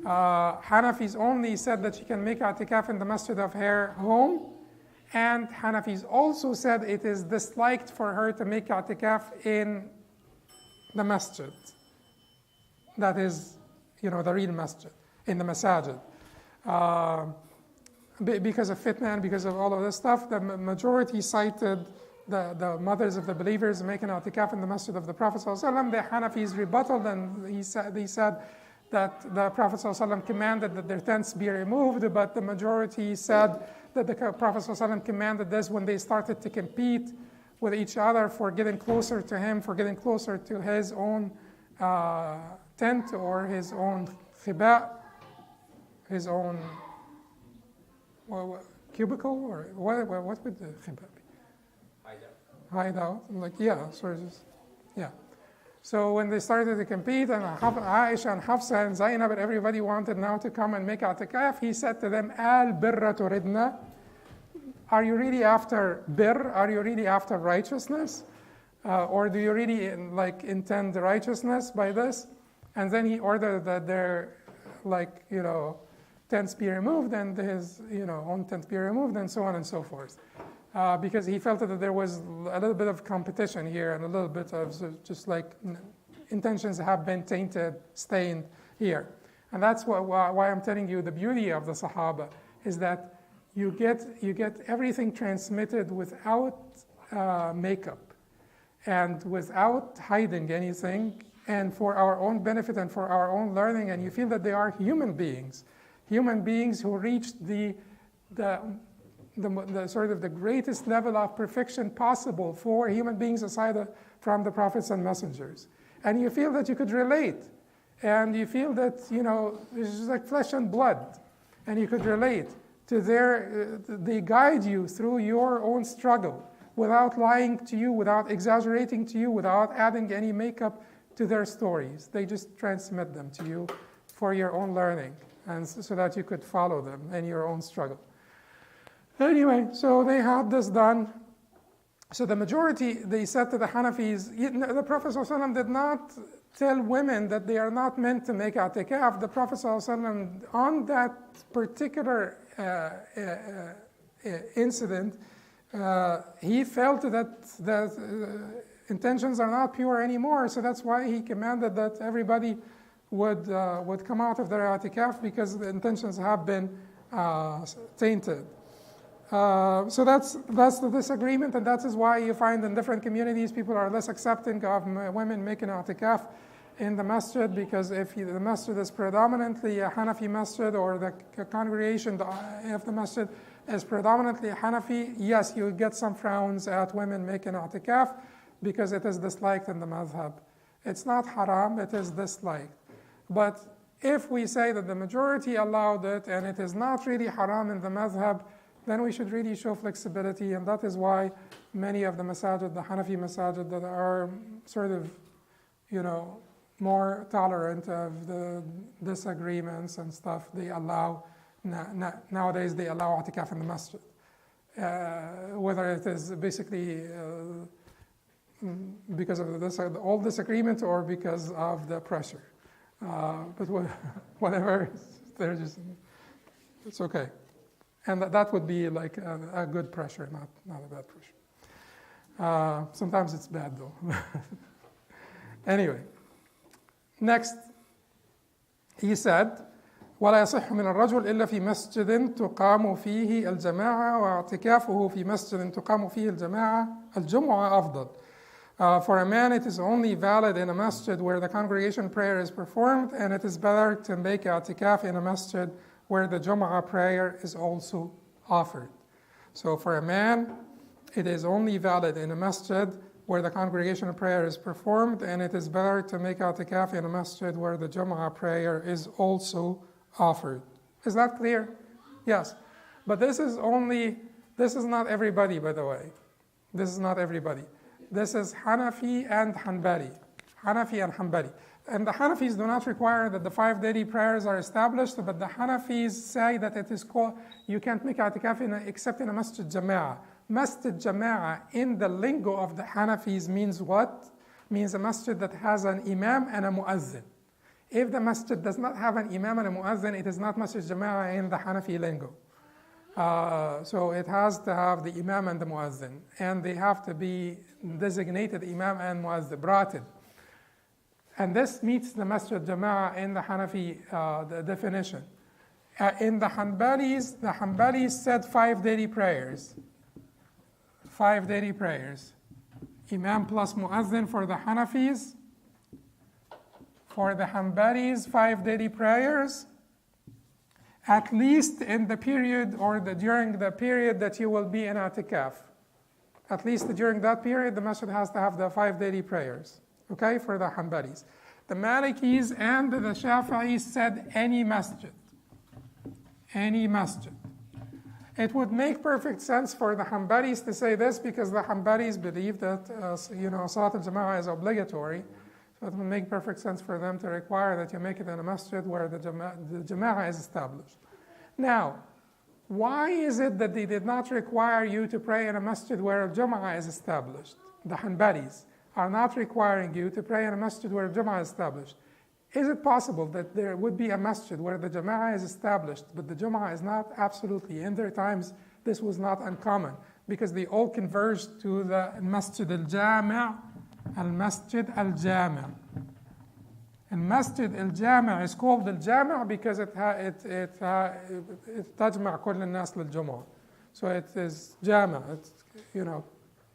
Hanafis only said that she can make i'tikaf in the masjid of her home. And Hanafis also said it is disliked for her to make i'tikaf in the masjid. That is, the real masjid, in the masajid. Because of fitna and because of all of this stuff, the majority cited the mothers of the believers making i'tikaf in the masjid of the Prophet ﷺ. The Hanafis rebutted, and they said that the Prophet ﷺ commanded that their tents be removed, but the majority said that the Prophet ﷺ commanded this when they started to compete with each other for getting closer to him, for getting closer to his own tent or his own khiba, his own cubicle, or what would the khiba be? Hideout. So when they started to compete, and Aisha and Hafsa and Zainab and everybody wanted now to come and make i'tikaf, he said to them, Al-birra turidna. Are you really after birr? Are you really after righteousness? Or do you really intend righteousness by this? And then he ordered that their tents be removed and his own tent be removed and so on and so forth. Because he felt that there was a little bit of competition here and a little bit of just intentions have been tainted, stained here. And that's why I'm telling you the beauty of the Sahaba is that you get everything transmitted without makeup and without hiding anything, and for our own benefit and for our own learning, and you feel that they are human beings who reached the sort of the greatest level of perfection possible for human beings aside from the prophets and messengers. And you feel that you could relate. And you feel that, it's just like flesh and blood. And you could relate. to they guide you through your own struggle without lying to you, without exaggerating to you, without adding any makeup to their stories. They just transmit them to you for your own learning and so that you could follow them in your own struggle. Anyway, so they had this done. So the majority, they said to the Hanafis, the Prophet ﷺ did not tell women that they are not meant to make i'tikaf. The Prophet ﷺ, on that particular incident, he felt that the intentions are not pure anymore. So that's why he commanded that everybody would come out of their i'tikaf because the intentions have been tainted. So that's the disagreement, and that is why you find in different communities people are less accepting of women making i'tikaf in the masjid, because if the masjid is predominantly a Hanafi masjid, or the congregation of the masjid is predominantly Hanafi, yes, you get some frowns at women making i'tikaf because it is disliked in the madhab. It's not haram, it is disliked. But if we say that the majority allowed it and it is not really haram in the madhab, then we should really show flexibility, and that is why many of the masajid, the Hanafi masajid that are sort of, more tolerant of the disagreements and stuff, they allow, nowadays they allow i'tikaf in the masjid. Whether it is basically because of all disagreement or because of the pressure. But whatever, it's okay. And that would be like a good pressure, not a bad pressure. Sometimes it's bad though. Anyway, next, he said, ولا يصح من الرجل إلا في مسجد تقام فيه الجماعة واعتكافه في مسجد تقام فيه الجمعة أفضل. For a man, it is only valid in a masjid where the congregation prayer is performed, and it is better to make i'tikaf in a masjid where the Jum'ah prayer is also offered. So for a man, it is only valid in a masjid where the congregational prayer is performed, and it is better to make i'tikaf in a masjid where the Jum'ah prayer is also offered. Is that clear? Yes. But this is not everybody, by the way. This is not everybody. This is Hanafi and Hanbali. Hanafi and Hanbali. And the Hanafis do not require that the 5 daily prayers are established, but the Hanafis say that it is called, you can't make i'tikaf except in a masjid jama'ah. Masjid jama'ah in the lingo of the Hanafis means what? Means a masjid that has an imam and a muazzin. If the masjid does not have an imam and a muazzin, it is not masjid jama'ah in the Hanafi lingo. So it has to have the imam and the muazzin, and they have to be designated imam and muazzin, bratib. And this meets the masjid jama'ah in the Hanafi the definition. In the Hanbalis said 5 daily prayers. 5 daily prayers. Imam plus muazzin for the Hanafis. For the Hanbalis, 5 daily prayers. At least in the period or during the period that you will be in i'tikaf. At least during that period, the masjid has to have the 5 daily prayers. Okay, for the Hanbalis. The Malikis and the Shafi'is said any masjid. Any masjid. It would make perfect sense for the Hanbalis to say this because the Hanbalis believe that Salat al-Jama'ah is obligatory. So it would make perfect sense for them to require that you make it in a masjid where the Jama'ah is established. Now, why is it that they did not require you to pray in a masjid where Jama'ah is established? The Hanbalis are not requiring you to pray in a masjid where Jum'ah is established. Is it possible that there would be a masjid where the Jama'ah is established, but the Jum'ah is not? Absolutely. In their times, this was not uncommon, because they all converged to the Masjid al-Jami', al-Masjid al-Jami'. And Masjid al-Jami' is called al-Jami' because it تجمع كل الناس للجمعة. So it is Jami', it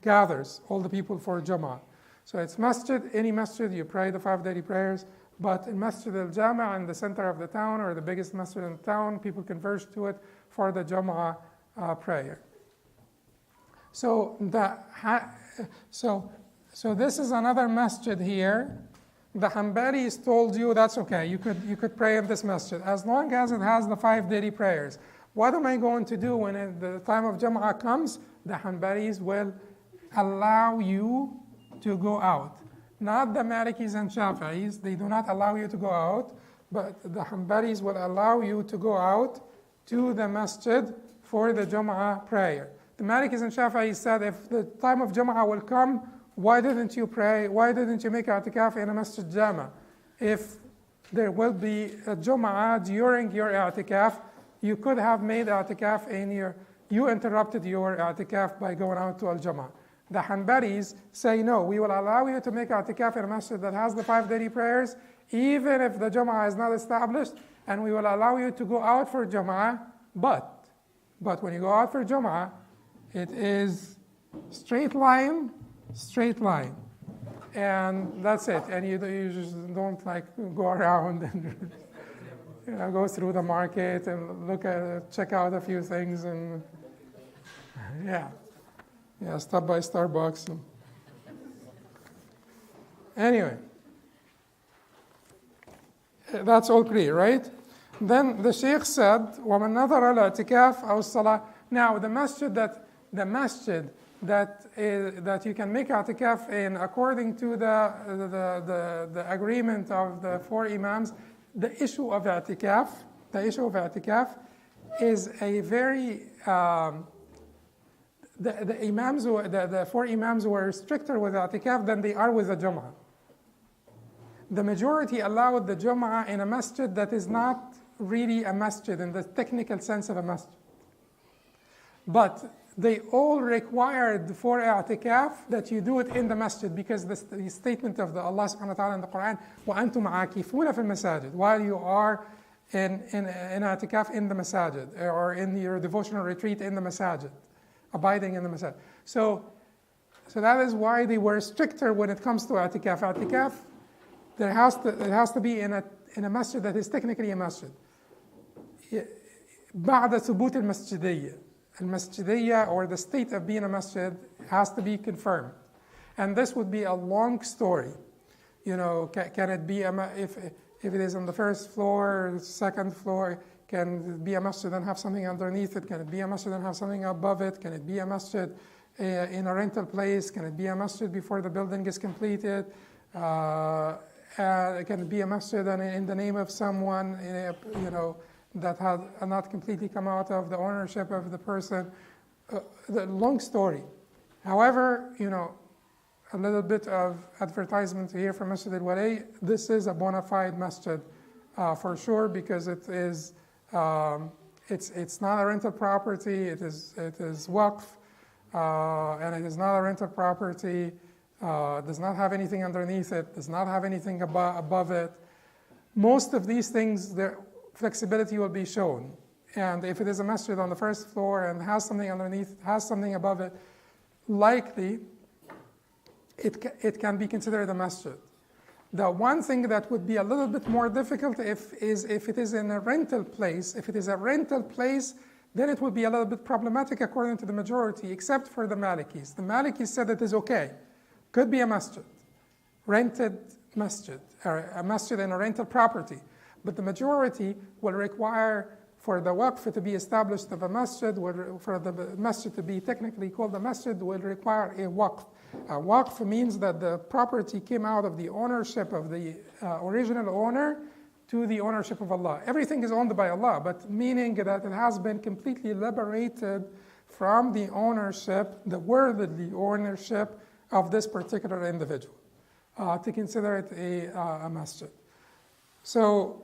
gathers all the people for Jum'ah. So it's masjid, any masjid, you pray the 5 daily prayers, but in Masjid al-Jami' in the center of the town, or the biggest masjid in the town, people converge to it for the Jum'ah prayer. So this is another masjid here. The Hanbalis told you that's okay, you could pray in this masjid, as long as it has the 5 daily prayers. What am I going to do when the time of Jam'ah comes? The Hanbalis will allow you to go out. Not the Malikis and Shafi'is, they do not allow you to go out, but the Hanbalis will allow you to go out to the masjid for the Jam'ah prayer. The Malikis and Shafi'is said, if the time of Jam'ah will come, why didn't you pray? Why didn't you make i'tikaf in a masjid Jama? If there will be a Jam'ah during your i'tikaf, you could have made i'tikaf you interrupted your i'tikaf by going out to al-Jam'ah. The Hanbalis say, no, we will allow you to make i'tikaf in a masjid that has the 5 daily prayers, even if the Jam'ah is not established, and we will allow you to go out for Jam'ah, but when you go out for Jam'ah, it is straight line, and that's it. And you just don't like go around and go through the market and check out a few things, and stop by Starbucks. Anyway, that's all clear, right? Then the Sheikh said, وَمَنْ نَظَرَ الْاعْتِكَافِ أَوْ الصَّلَاةِ. Now, the masjid that you can make i'tikaf in, according to the agreement of the 4 imams, the issue of i'tikaf is a very the 4 imams were stricter with i'tikaf than they are with the Jam'ah. The majority allowed the Jam'ah in a masjid that is not really a masjid in the technical sense of a masjid. But they all required for i'tikaf that you do it in the masjid, because the statement of Allah subhanahu wa ta'ala in the Quran, وَأَنْتُمْ عَاكِفُونَ فِي الْمَسَاجِدِ, while you are in i'tikaf in the masajid, or in your devotional retreat in the masajid, abiding in the masajid. So that is why they were stricter when it comes to i'tikaf. I'tikaf, it has to be in a masjid that is technically a masjid. بعد ثبوت المسجدية, or the state of being a masjid, has to be confirmed. And this would be a long story. Can it be if it is on the first floor, second floor, can it be a masjid and have something underneath it? Can it be a masjid and have something above it? Can it be a masjid in a rental place? Can it be a masjid before the building is completed? Can it be a masjid in the name of someone, that had not completely come out of the ownership of the person? The long story. However, a little bit of advertisement here from Masjid al-Wali. This is a bona fide masjid for sure, because it is it's not a rental property. It is waqf, and it is not a rental property. Does not have anything underneath it. Does not have anything above it. Most of these things, the flexibility will be shown. And if it is a masjid on the first floor and has something underneath, has something above it, likely it can be considered a masjid. The one thing that would be a little bit more difficult if it is in a rental place. If it is a rental place, then it would be a little bit problematic according to the majority, except for the Malikis. The Malikis said it is okay. Could be a masjid, rented masjid, or a masjid in a rental property. But the majority will require for the waqf to be established of a masjid, for the masjid to be technically called a masjid, will require a waqf. A waqf means that the property came out of the ownership of the original owner to the ownership of Allah. Everything is owned by Allah, but meaning that it has been completely liberated from the ownership, the worldly ownership of this particular individual, to consider it a masjid. So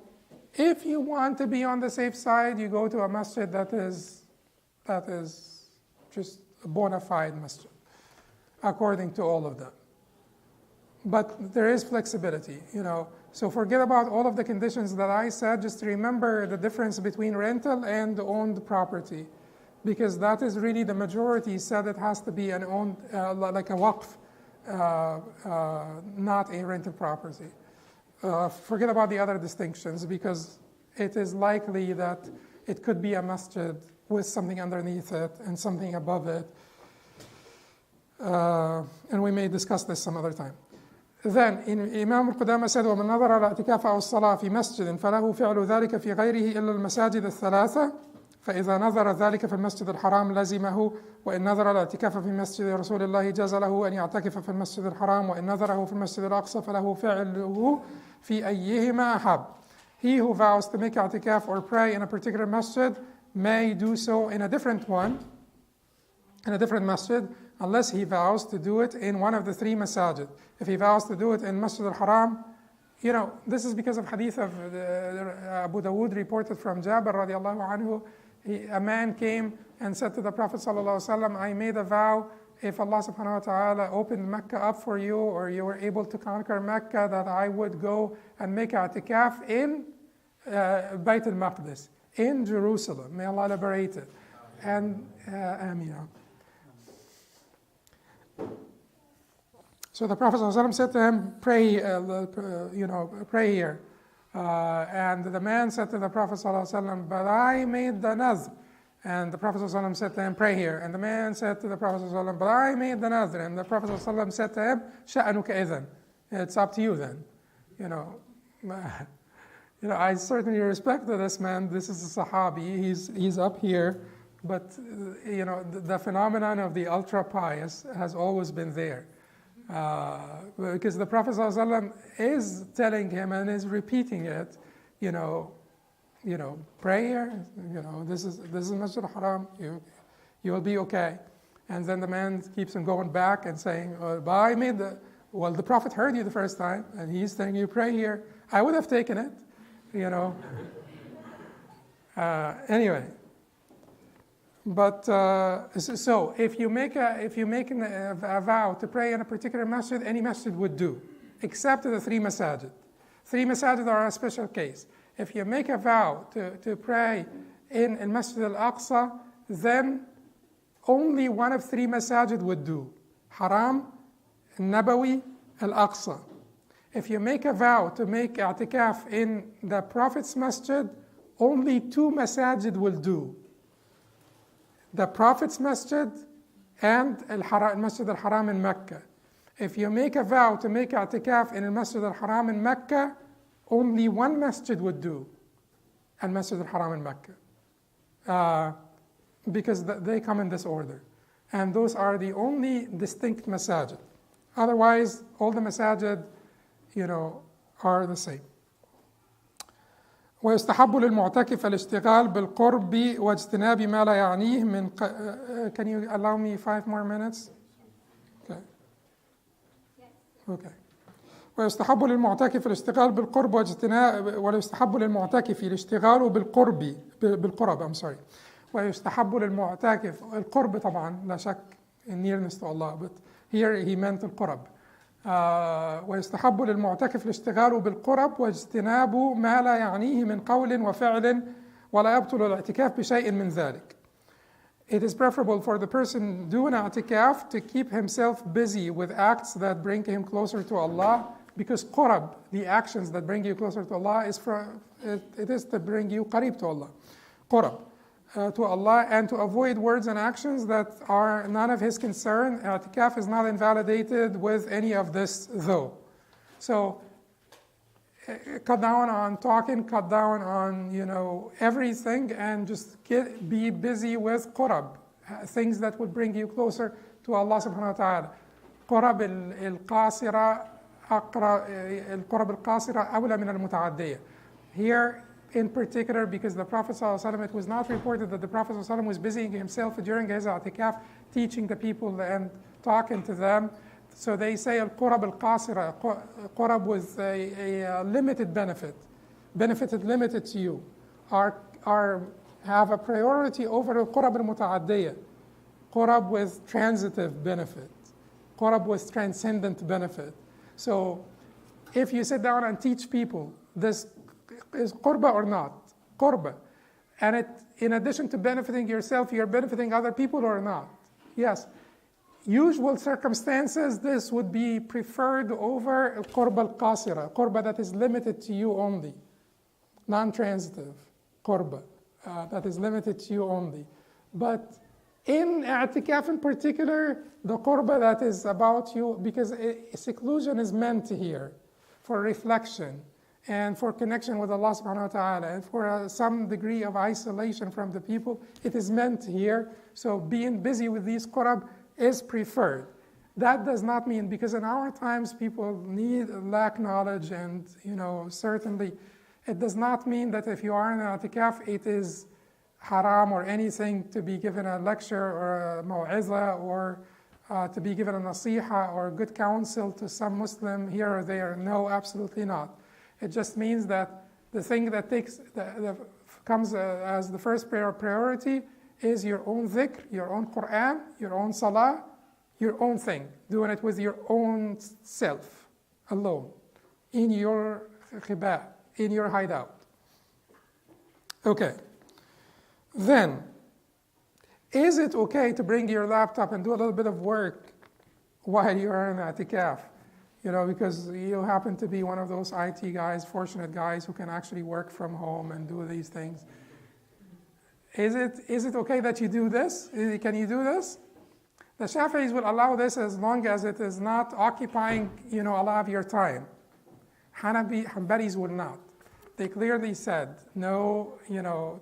if you want to be on the safe side, you go to a masjid that is just a bona fide masjid, according to all of them. But there is flexibility, So forget about all of the conditions that I said. Just remember the difference between rental and owned property, because that is really the majority said it has to be an owned, like a waqf, not a rental property. Forget about the other distinctions, because it is likely that it could be a masjid with something underneath it and something above it. And we may discuss this some other time. Then Imam al-Qudamah said, وَمَنْ نَظَرَ الْاعْتِكَافَ أَوْ الصَّلَاةَ فِي مَسْجِدٍ فَلَهُ فِعْلُ ذَلِكَ فِي غَيْرِهِ إِلَّا الْمَسَاجِدَ الثَّلَاثَةَ فإذا نظر ذلك في المسجد الحرام لزمه وإن نظر الاعتكاف في مسجد رسول الله جاز له أن يعتكف في المسجد الحرام وإن نظره في المسجد الأقصى فله فعله في أيهما أحب. He who vows to make i'tikaf or pray in a particular masjid may do so in a different one, in a different masjid, unless he vows to do it in one of the three masajid. If he vows to do it in Masjid al-Haram, you know, this is because of hadith of Abu Dawud reported from Jabir radiallahu anhu. A man came and said to the Prophet sallallahu alaihi wasallam, I made a vow, if Allah subhanahu wa ta'ala opened Mecca up for you, or you were able to conquer Mecca, that I would go and make i'tikaf in Bayt al-Maqdis, in Jerusalem. May Allah liberate it. And Ameen. So the Prophet ﷺ said to him, pray, pray here. And the man said to the Prophet ﷺ, but I made the nazr. And the Prophet ﷺ said to him, pray here. And the man said to the Prophet ﷺ, but I made the nazr. And the Prophet ﷺ said to him, sha'anuka idhan. It's up to you then. I certainly respect this man. This is a Sahabi. He's up here. But, the phenomenon of the ultra pious has always been there. Because the Prophet ﷺ is telling him and is repeating it, prayer, this is Masjid al-Haram, you will be okay. And then the man keeps on going back and saying, but I made the Prophet heard you the first time, and he's telling you pray here. I would have taken it, Anyway. But so if you make a vow to pray in a particular masjid, any masjid would do, except the three masajid. Three masajid are a special case. If you make a vow to pray in Masjid al-Aqsa, then only one of three masajid would do: Haram, Nabawi, al-Aqsa. If you make a vow to make i'tikaf in the Prophet's masjid, only two masajid will do: the Prophet's masjid and Masjid al-Haram in Mecca. If you make a vow to make i'tikaf in Masjid al-Haram in Mecca, only one masjid would do, and Masjid al-Haram in Mecca. Because they come in this order. And those are the only distinct masajid. Otherwise, all the masajid, are the same. ويستحب للمعتكف الاشتغال بالقرب واجتناب ما لا يعنيه من Can you allow me 5 more minutes? Okay. Okay. ويستحب للمعتكف الاشتغال بالقرب واجتناب ويستحب للمعتكف الاشتغال بالقرب ويستحب للمعتكف القرب طبعا لا شك nearness to Allah, but here he meant القرب. ويستحب للمعتكف الاشتغال بالقرب واجتناب ما لا يعنيه من قول وفعل ولا يبطل الاعتكاف بشيء من ذلك. It is preferable for the person doing i'tikaf to keep himself busy with acts that bring him closer to Allah, because qurab, the actions that bring you closer to Allah, it is to bring you qarib to Allah. Qurab. To Allah, and to avoid words and actions that are none of his concern. I'tikaf is not invalidated with any of this though. So cut down on talking, cut down on everything, and just be busy with qurab, things that would bring you closer to Allah subhanahu wa ta'ala. Qurab al-qasira القرب القاصرة أولى من المتعدية. Here in particular, because the Prophet ﷺ, it was not reported that the Prophet ﷺ was busying himself during his i'tikaf, teaching the people and talking to them. So they say al-qurab al-qasira, qurab with a limited benefited limited to you, have a priority over al-qurab al-muta'addiyah, qurab with transitive benefit, qurab with transcendent benefit. So if you sit down and teach people this is qurba or not, qurba, and it, in addition to benefiting yourself, you're benefiting other people or not. Yes, usual circumstances, this would be preferred over qurba al-qasira, qurba that is limited to you only, non-transitive qurba that is limited to you only. But in i'tikaf in particular, the qurba that is about you, because seclusion is meant here for reflection. and for connection with Allah subhanahu wa ta'ala, and for some degree of isolation from the people, it is meant here. So being busy with these qurab is preferred. That does not mean, because in our times people lack knowledge, and certainly it does not mean that if you are in an itikaf, it is haram or anything to be given a lecture or a maw'izah, or to be given a nasiha or good counsel to some Muslim here or there. No, absolutely not. It just means that the thing that comes as the first priority is your own dhikr, your own Quran, your own salah, your own thing. Doing it with your own self, alone, in your khibah, in your hideout. Okay. Then, is it okay to bring your laptop and do a little bit of work while you're in itikaf? Because you happen to be one of those IT guys, fortunate guys who can actually work from home and do these things. Is it okay that you do this? Can you do this? The Shafi'is will allow this as long as it is not occupying, a lot of your time. Hanbalis will not. They clearly said no, no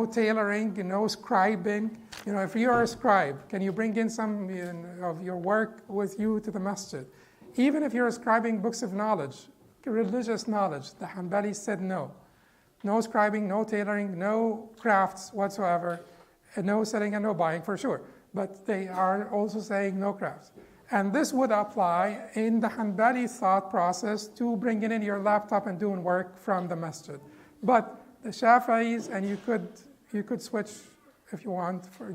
tailoring, no scribing. If you are a scribe, can you bring in some of your work with you to the masjid? Even if you're scribing books of knowledge, religious knowledge, the Hanbalis said no. No scribing, no tailoring, no crafts whatsoever, and no selling and no buying for sure. But they are also saying no crafts. And this would apply in the Hanbali thought process to bringing in your laptop and doing work from the masjid. But the Shafi'is, and you could switch if you want for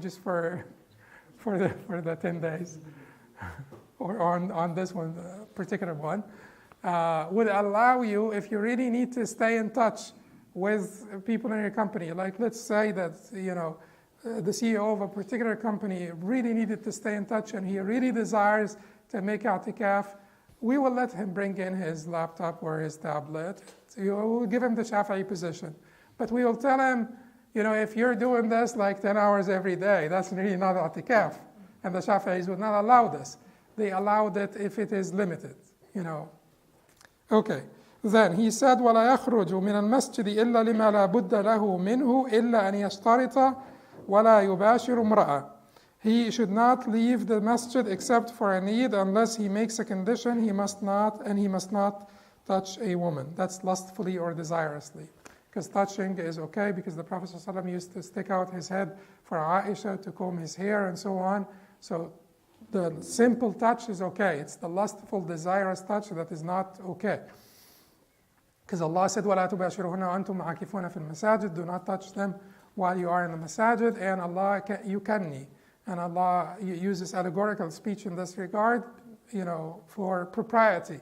the 10 days, or on this one, the particular one, would allow you, if you really need to stay in touch with people in your company. Like, let's say that the CEO of a particular company really needed to stay in touch, and he really desires to make i'tikaf. We will let him bring in his laptop or his tablet. You will give him the Shafi'i position. But we will tell him, if you're doing this like 10 hours every day, that's really not i'tikaf. And the Shafi'is would not allow this. They allowed it if it is limited, Okay. Then he said, وَلَا يَخْرُجُ مِنَ الْمَسْجِدِ إِلَّا لِمَا لَا بُدَّ لَهُ مِنْهُ إِلَّا أَنْ يَشْتَرِطَ وَلَا يُبَاشِرُ امْرَأَةً. He should not leave the masjid except for a need, unless he makes a condition. He must not touch a woman. That's lustfully or desirously. Because touching is okay, because the Prophet ﷺ used to stick out his head for Aisha to comb his hair and so on. So the simple touch is okay. It's the lustful, desirous touch that is not okay. Because Allah said, وَلَا تُبَاشِرُهُنَّ وَأَنْتُمْ عَاكِفُونَ فِي الْمَسَاجِدِ. Do not touch them while you are in the masajid. And Allah, yukanni. And Allah uses allegorical speech in this regard, for propriety.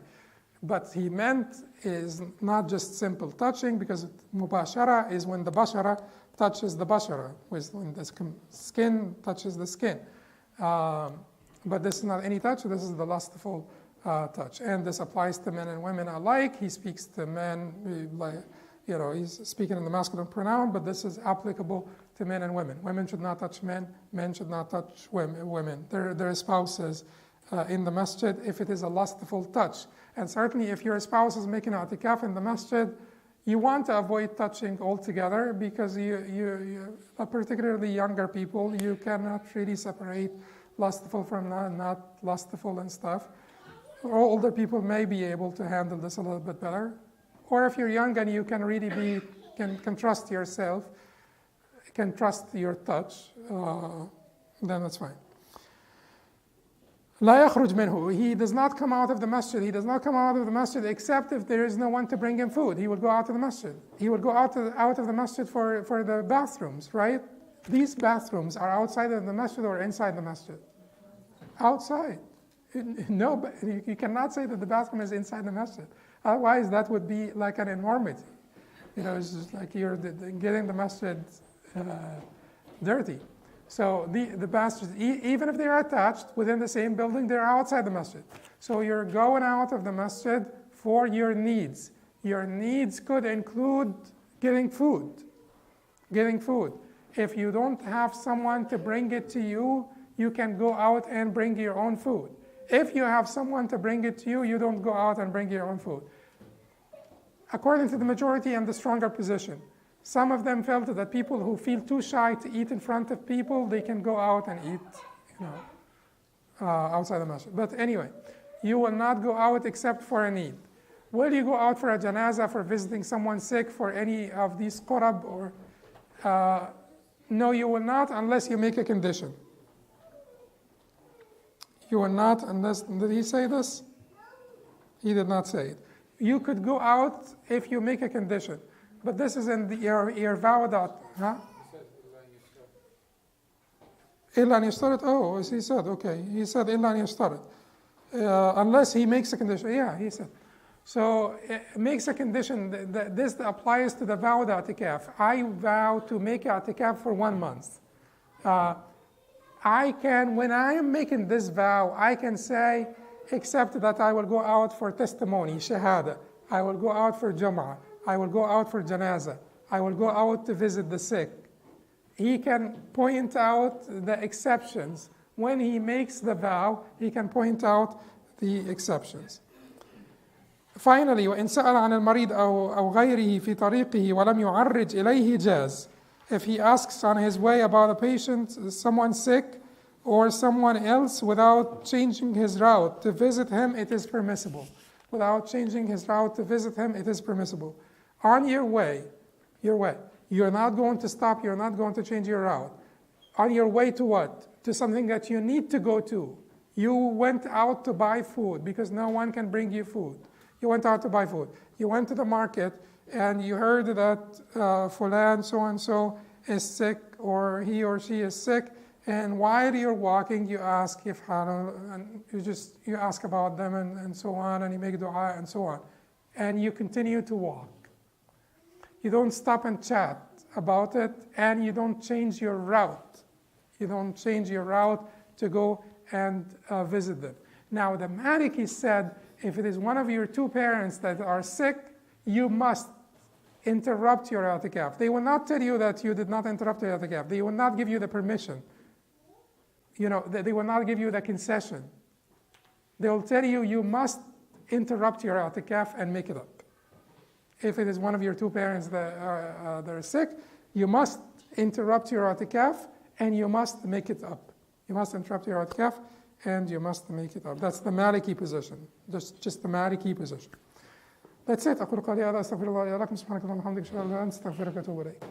But he meant is not just simple touching, because mubashara is when the bashara touches the bashara, when the skin touches the skin. But this is not any touch, this is the lustful touch. And this applies to men and women alike. He speaks to men, he's speaking in the masculine pronoun, but this is applicable to men and women. Women should not touch men, men should not touch women. Their spouses in the masjid if it is a lustful touch. And certainly if your spouse is making i'tikaf in the masjid, you want to avoid touching altogether, because you particularly younger people, you cannot really separate lustful from not lustful and stuff. Or older people may be able to handle this a little bit better. Or if you're young and you can really can trust yourself, can trust your touch, then that's fine. لا يخرج منه. He does not come out of the masjid. He does not come out of the masjid except if there is no one to bring him food. He will go out of the masjid. He will go out of the masjid for the bathrooms, right? These bathrooms are outside of the masjid or inside the masjid? Outside. No, but you cannot say that the bathroom is inside the masjid. Otherwise, that would be like an enormity. It's just like you're getting the masjid dirty. So the masjid, even if they are attached within the same building, they're outside the masjid. So you're going out of the masjid for your needs. Your needs could include getting food. If you don't have someone to bring it to you, you can go out and bring your own food. if you have someone to bring it to you, you don't go out and bring your own food. According to the majority and the stronger position, some of them felt that people who feel too shy to eat in front of people, they can go out and eat, outside the masjid. But anyway, you will not go out except for a need. Will you go out for a janazah, for visiting someone sick, for any of these qurab? Or no, you will not unless you make a condition. You will not unless, did he say this? He did not say it. You could go out if you make a condition. But this is in your vow that, huh? إِلَّا أَنْ يَشْتَرِطْ. Oh, he said, okay. He said, إِلَّا أَنْ يَشْتَرِطْ. Unless he makes a condition. Yeah, he said. So it makes a condition. This applies to the vow that itikaf. I vow to make itikaf for 1 month. I can, when I am making this vow, I can say, except that I will go out for testimony, shahada. I will go out for Jum'ah. I will go out for janazah. I will go out to visit the sick. He can point out the exceptions. When he makes the vow, he can point out the exceptions. Finally, وإن سأل عن المريض أو غيره في طريقه ولم يعرج إليه جاز. If he asks on his way about a patient, someone sick, or someone else without changing his route to visit him, it is permissible. Without changing his route to visit him, it is permissible. On your way, you're not going to stop, you're not going to change your route. On your way to what? To something that you need to go to. You went out to buy food because no one can bring you food. You went out to buy food. You went to the market and you heard that fulan so-and-so is sick, or he or she is sick, and while you're walking, you ask if and you ask about them and so on, and you make dua and so on. And you continue to walk. You don't stop and chat about it, and you don't change your route. You don't change your route to go and visit them. Now, the Maliki said, if it is one of your two parents that are sick, you must interrupt your itikaf. They will not tell you that you did not interrupt your itikaf. They will not give you the permission. They will not give you the concession. They will tell you, you must interrupt your itikaf and make it up. If it is one of your two parents that are sick, you must interrupt your itikaf and you must make it up. You must interrupt your itikaf and you must make it up. That's the Maliki position. Just the Maliki position. That's it. أقول قولي هذا أستغفر الله لي ولكم سبحانك اللهم وبحمدك أشهد أن لا إله إلا أنت أستغفرك وأتوب إليك.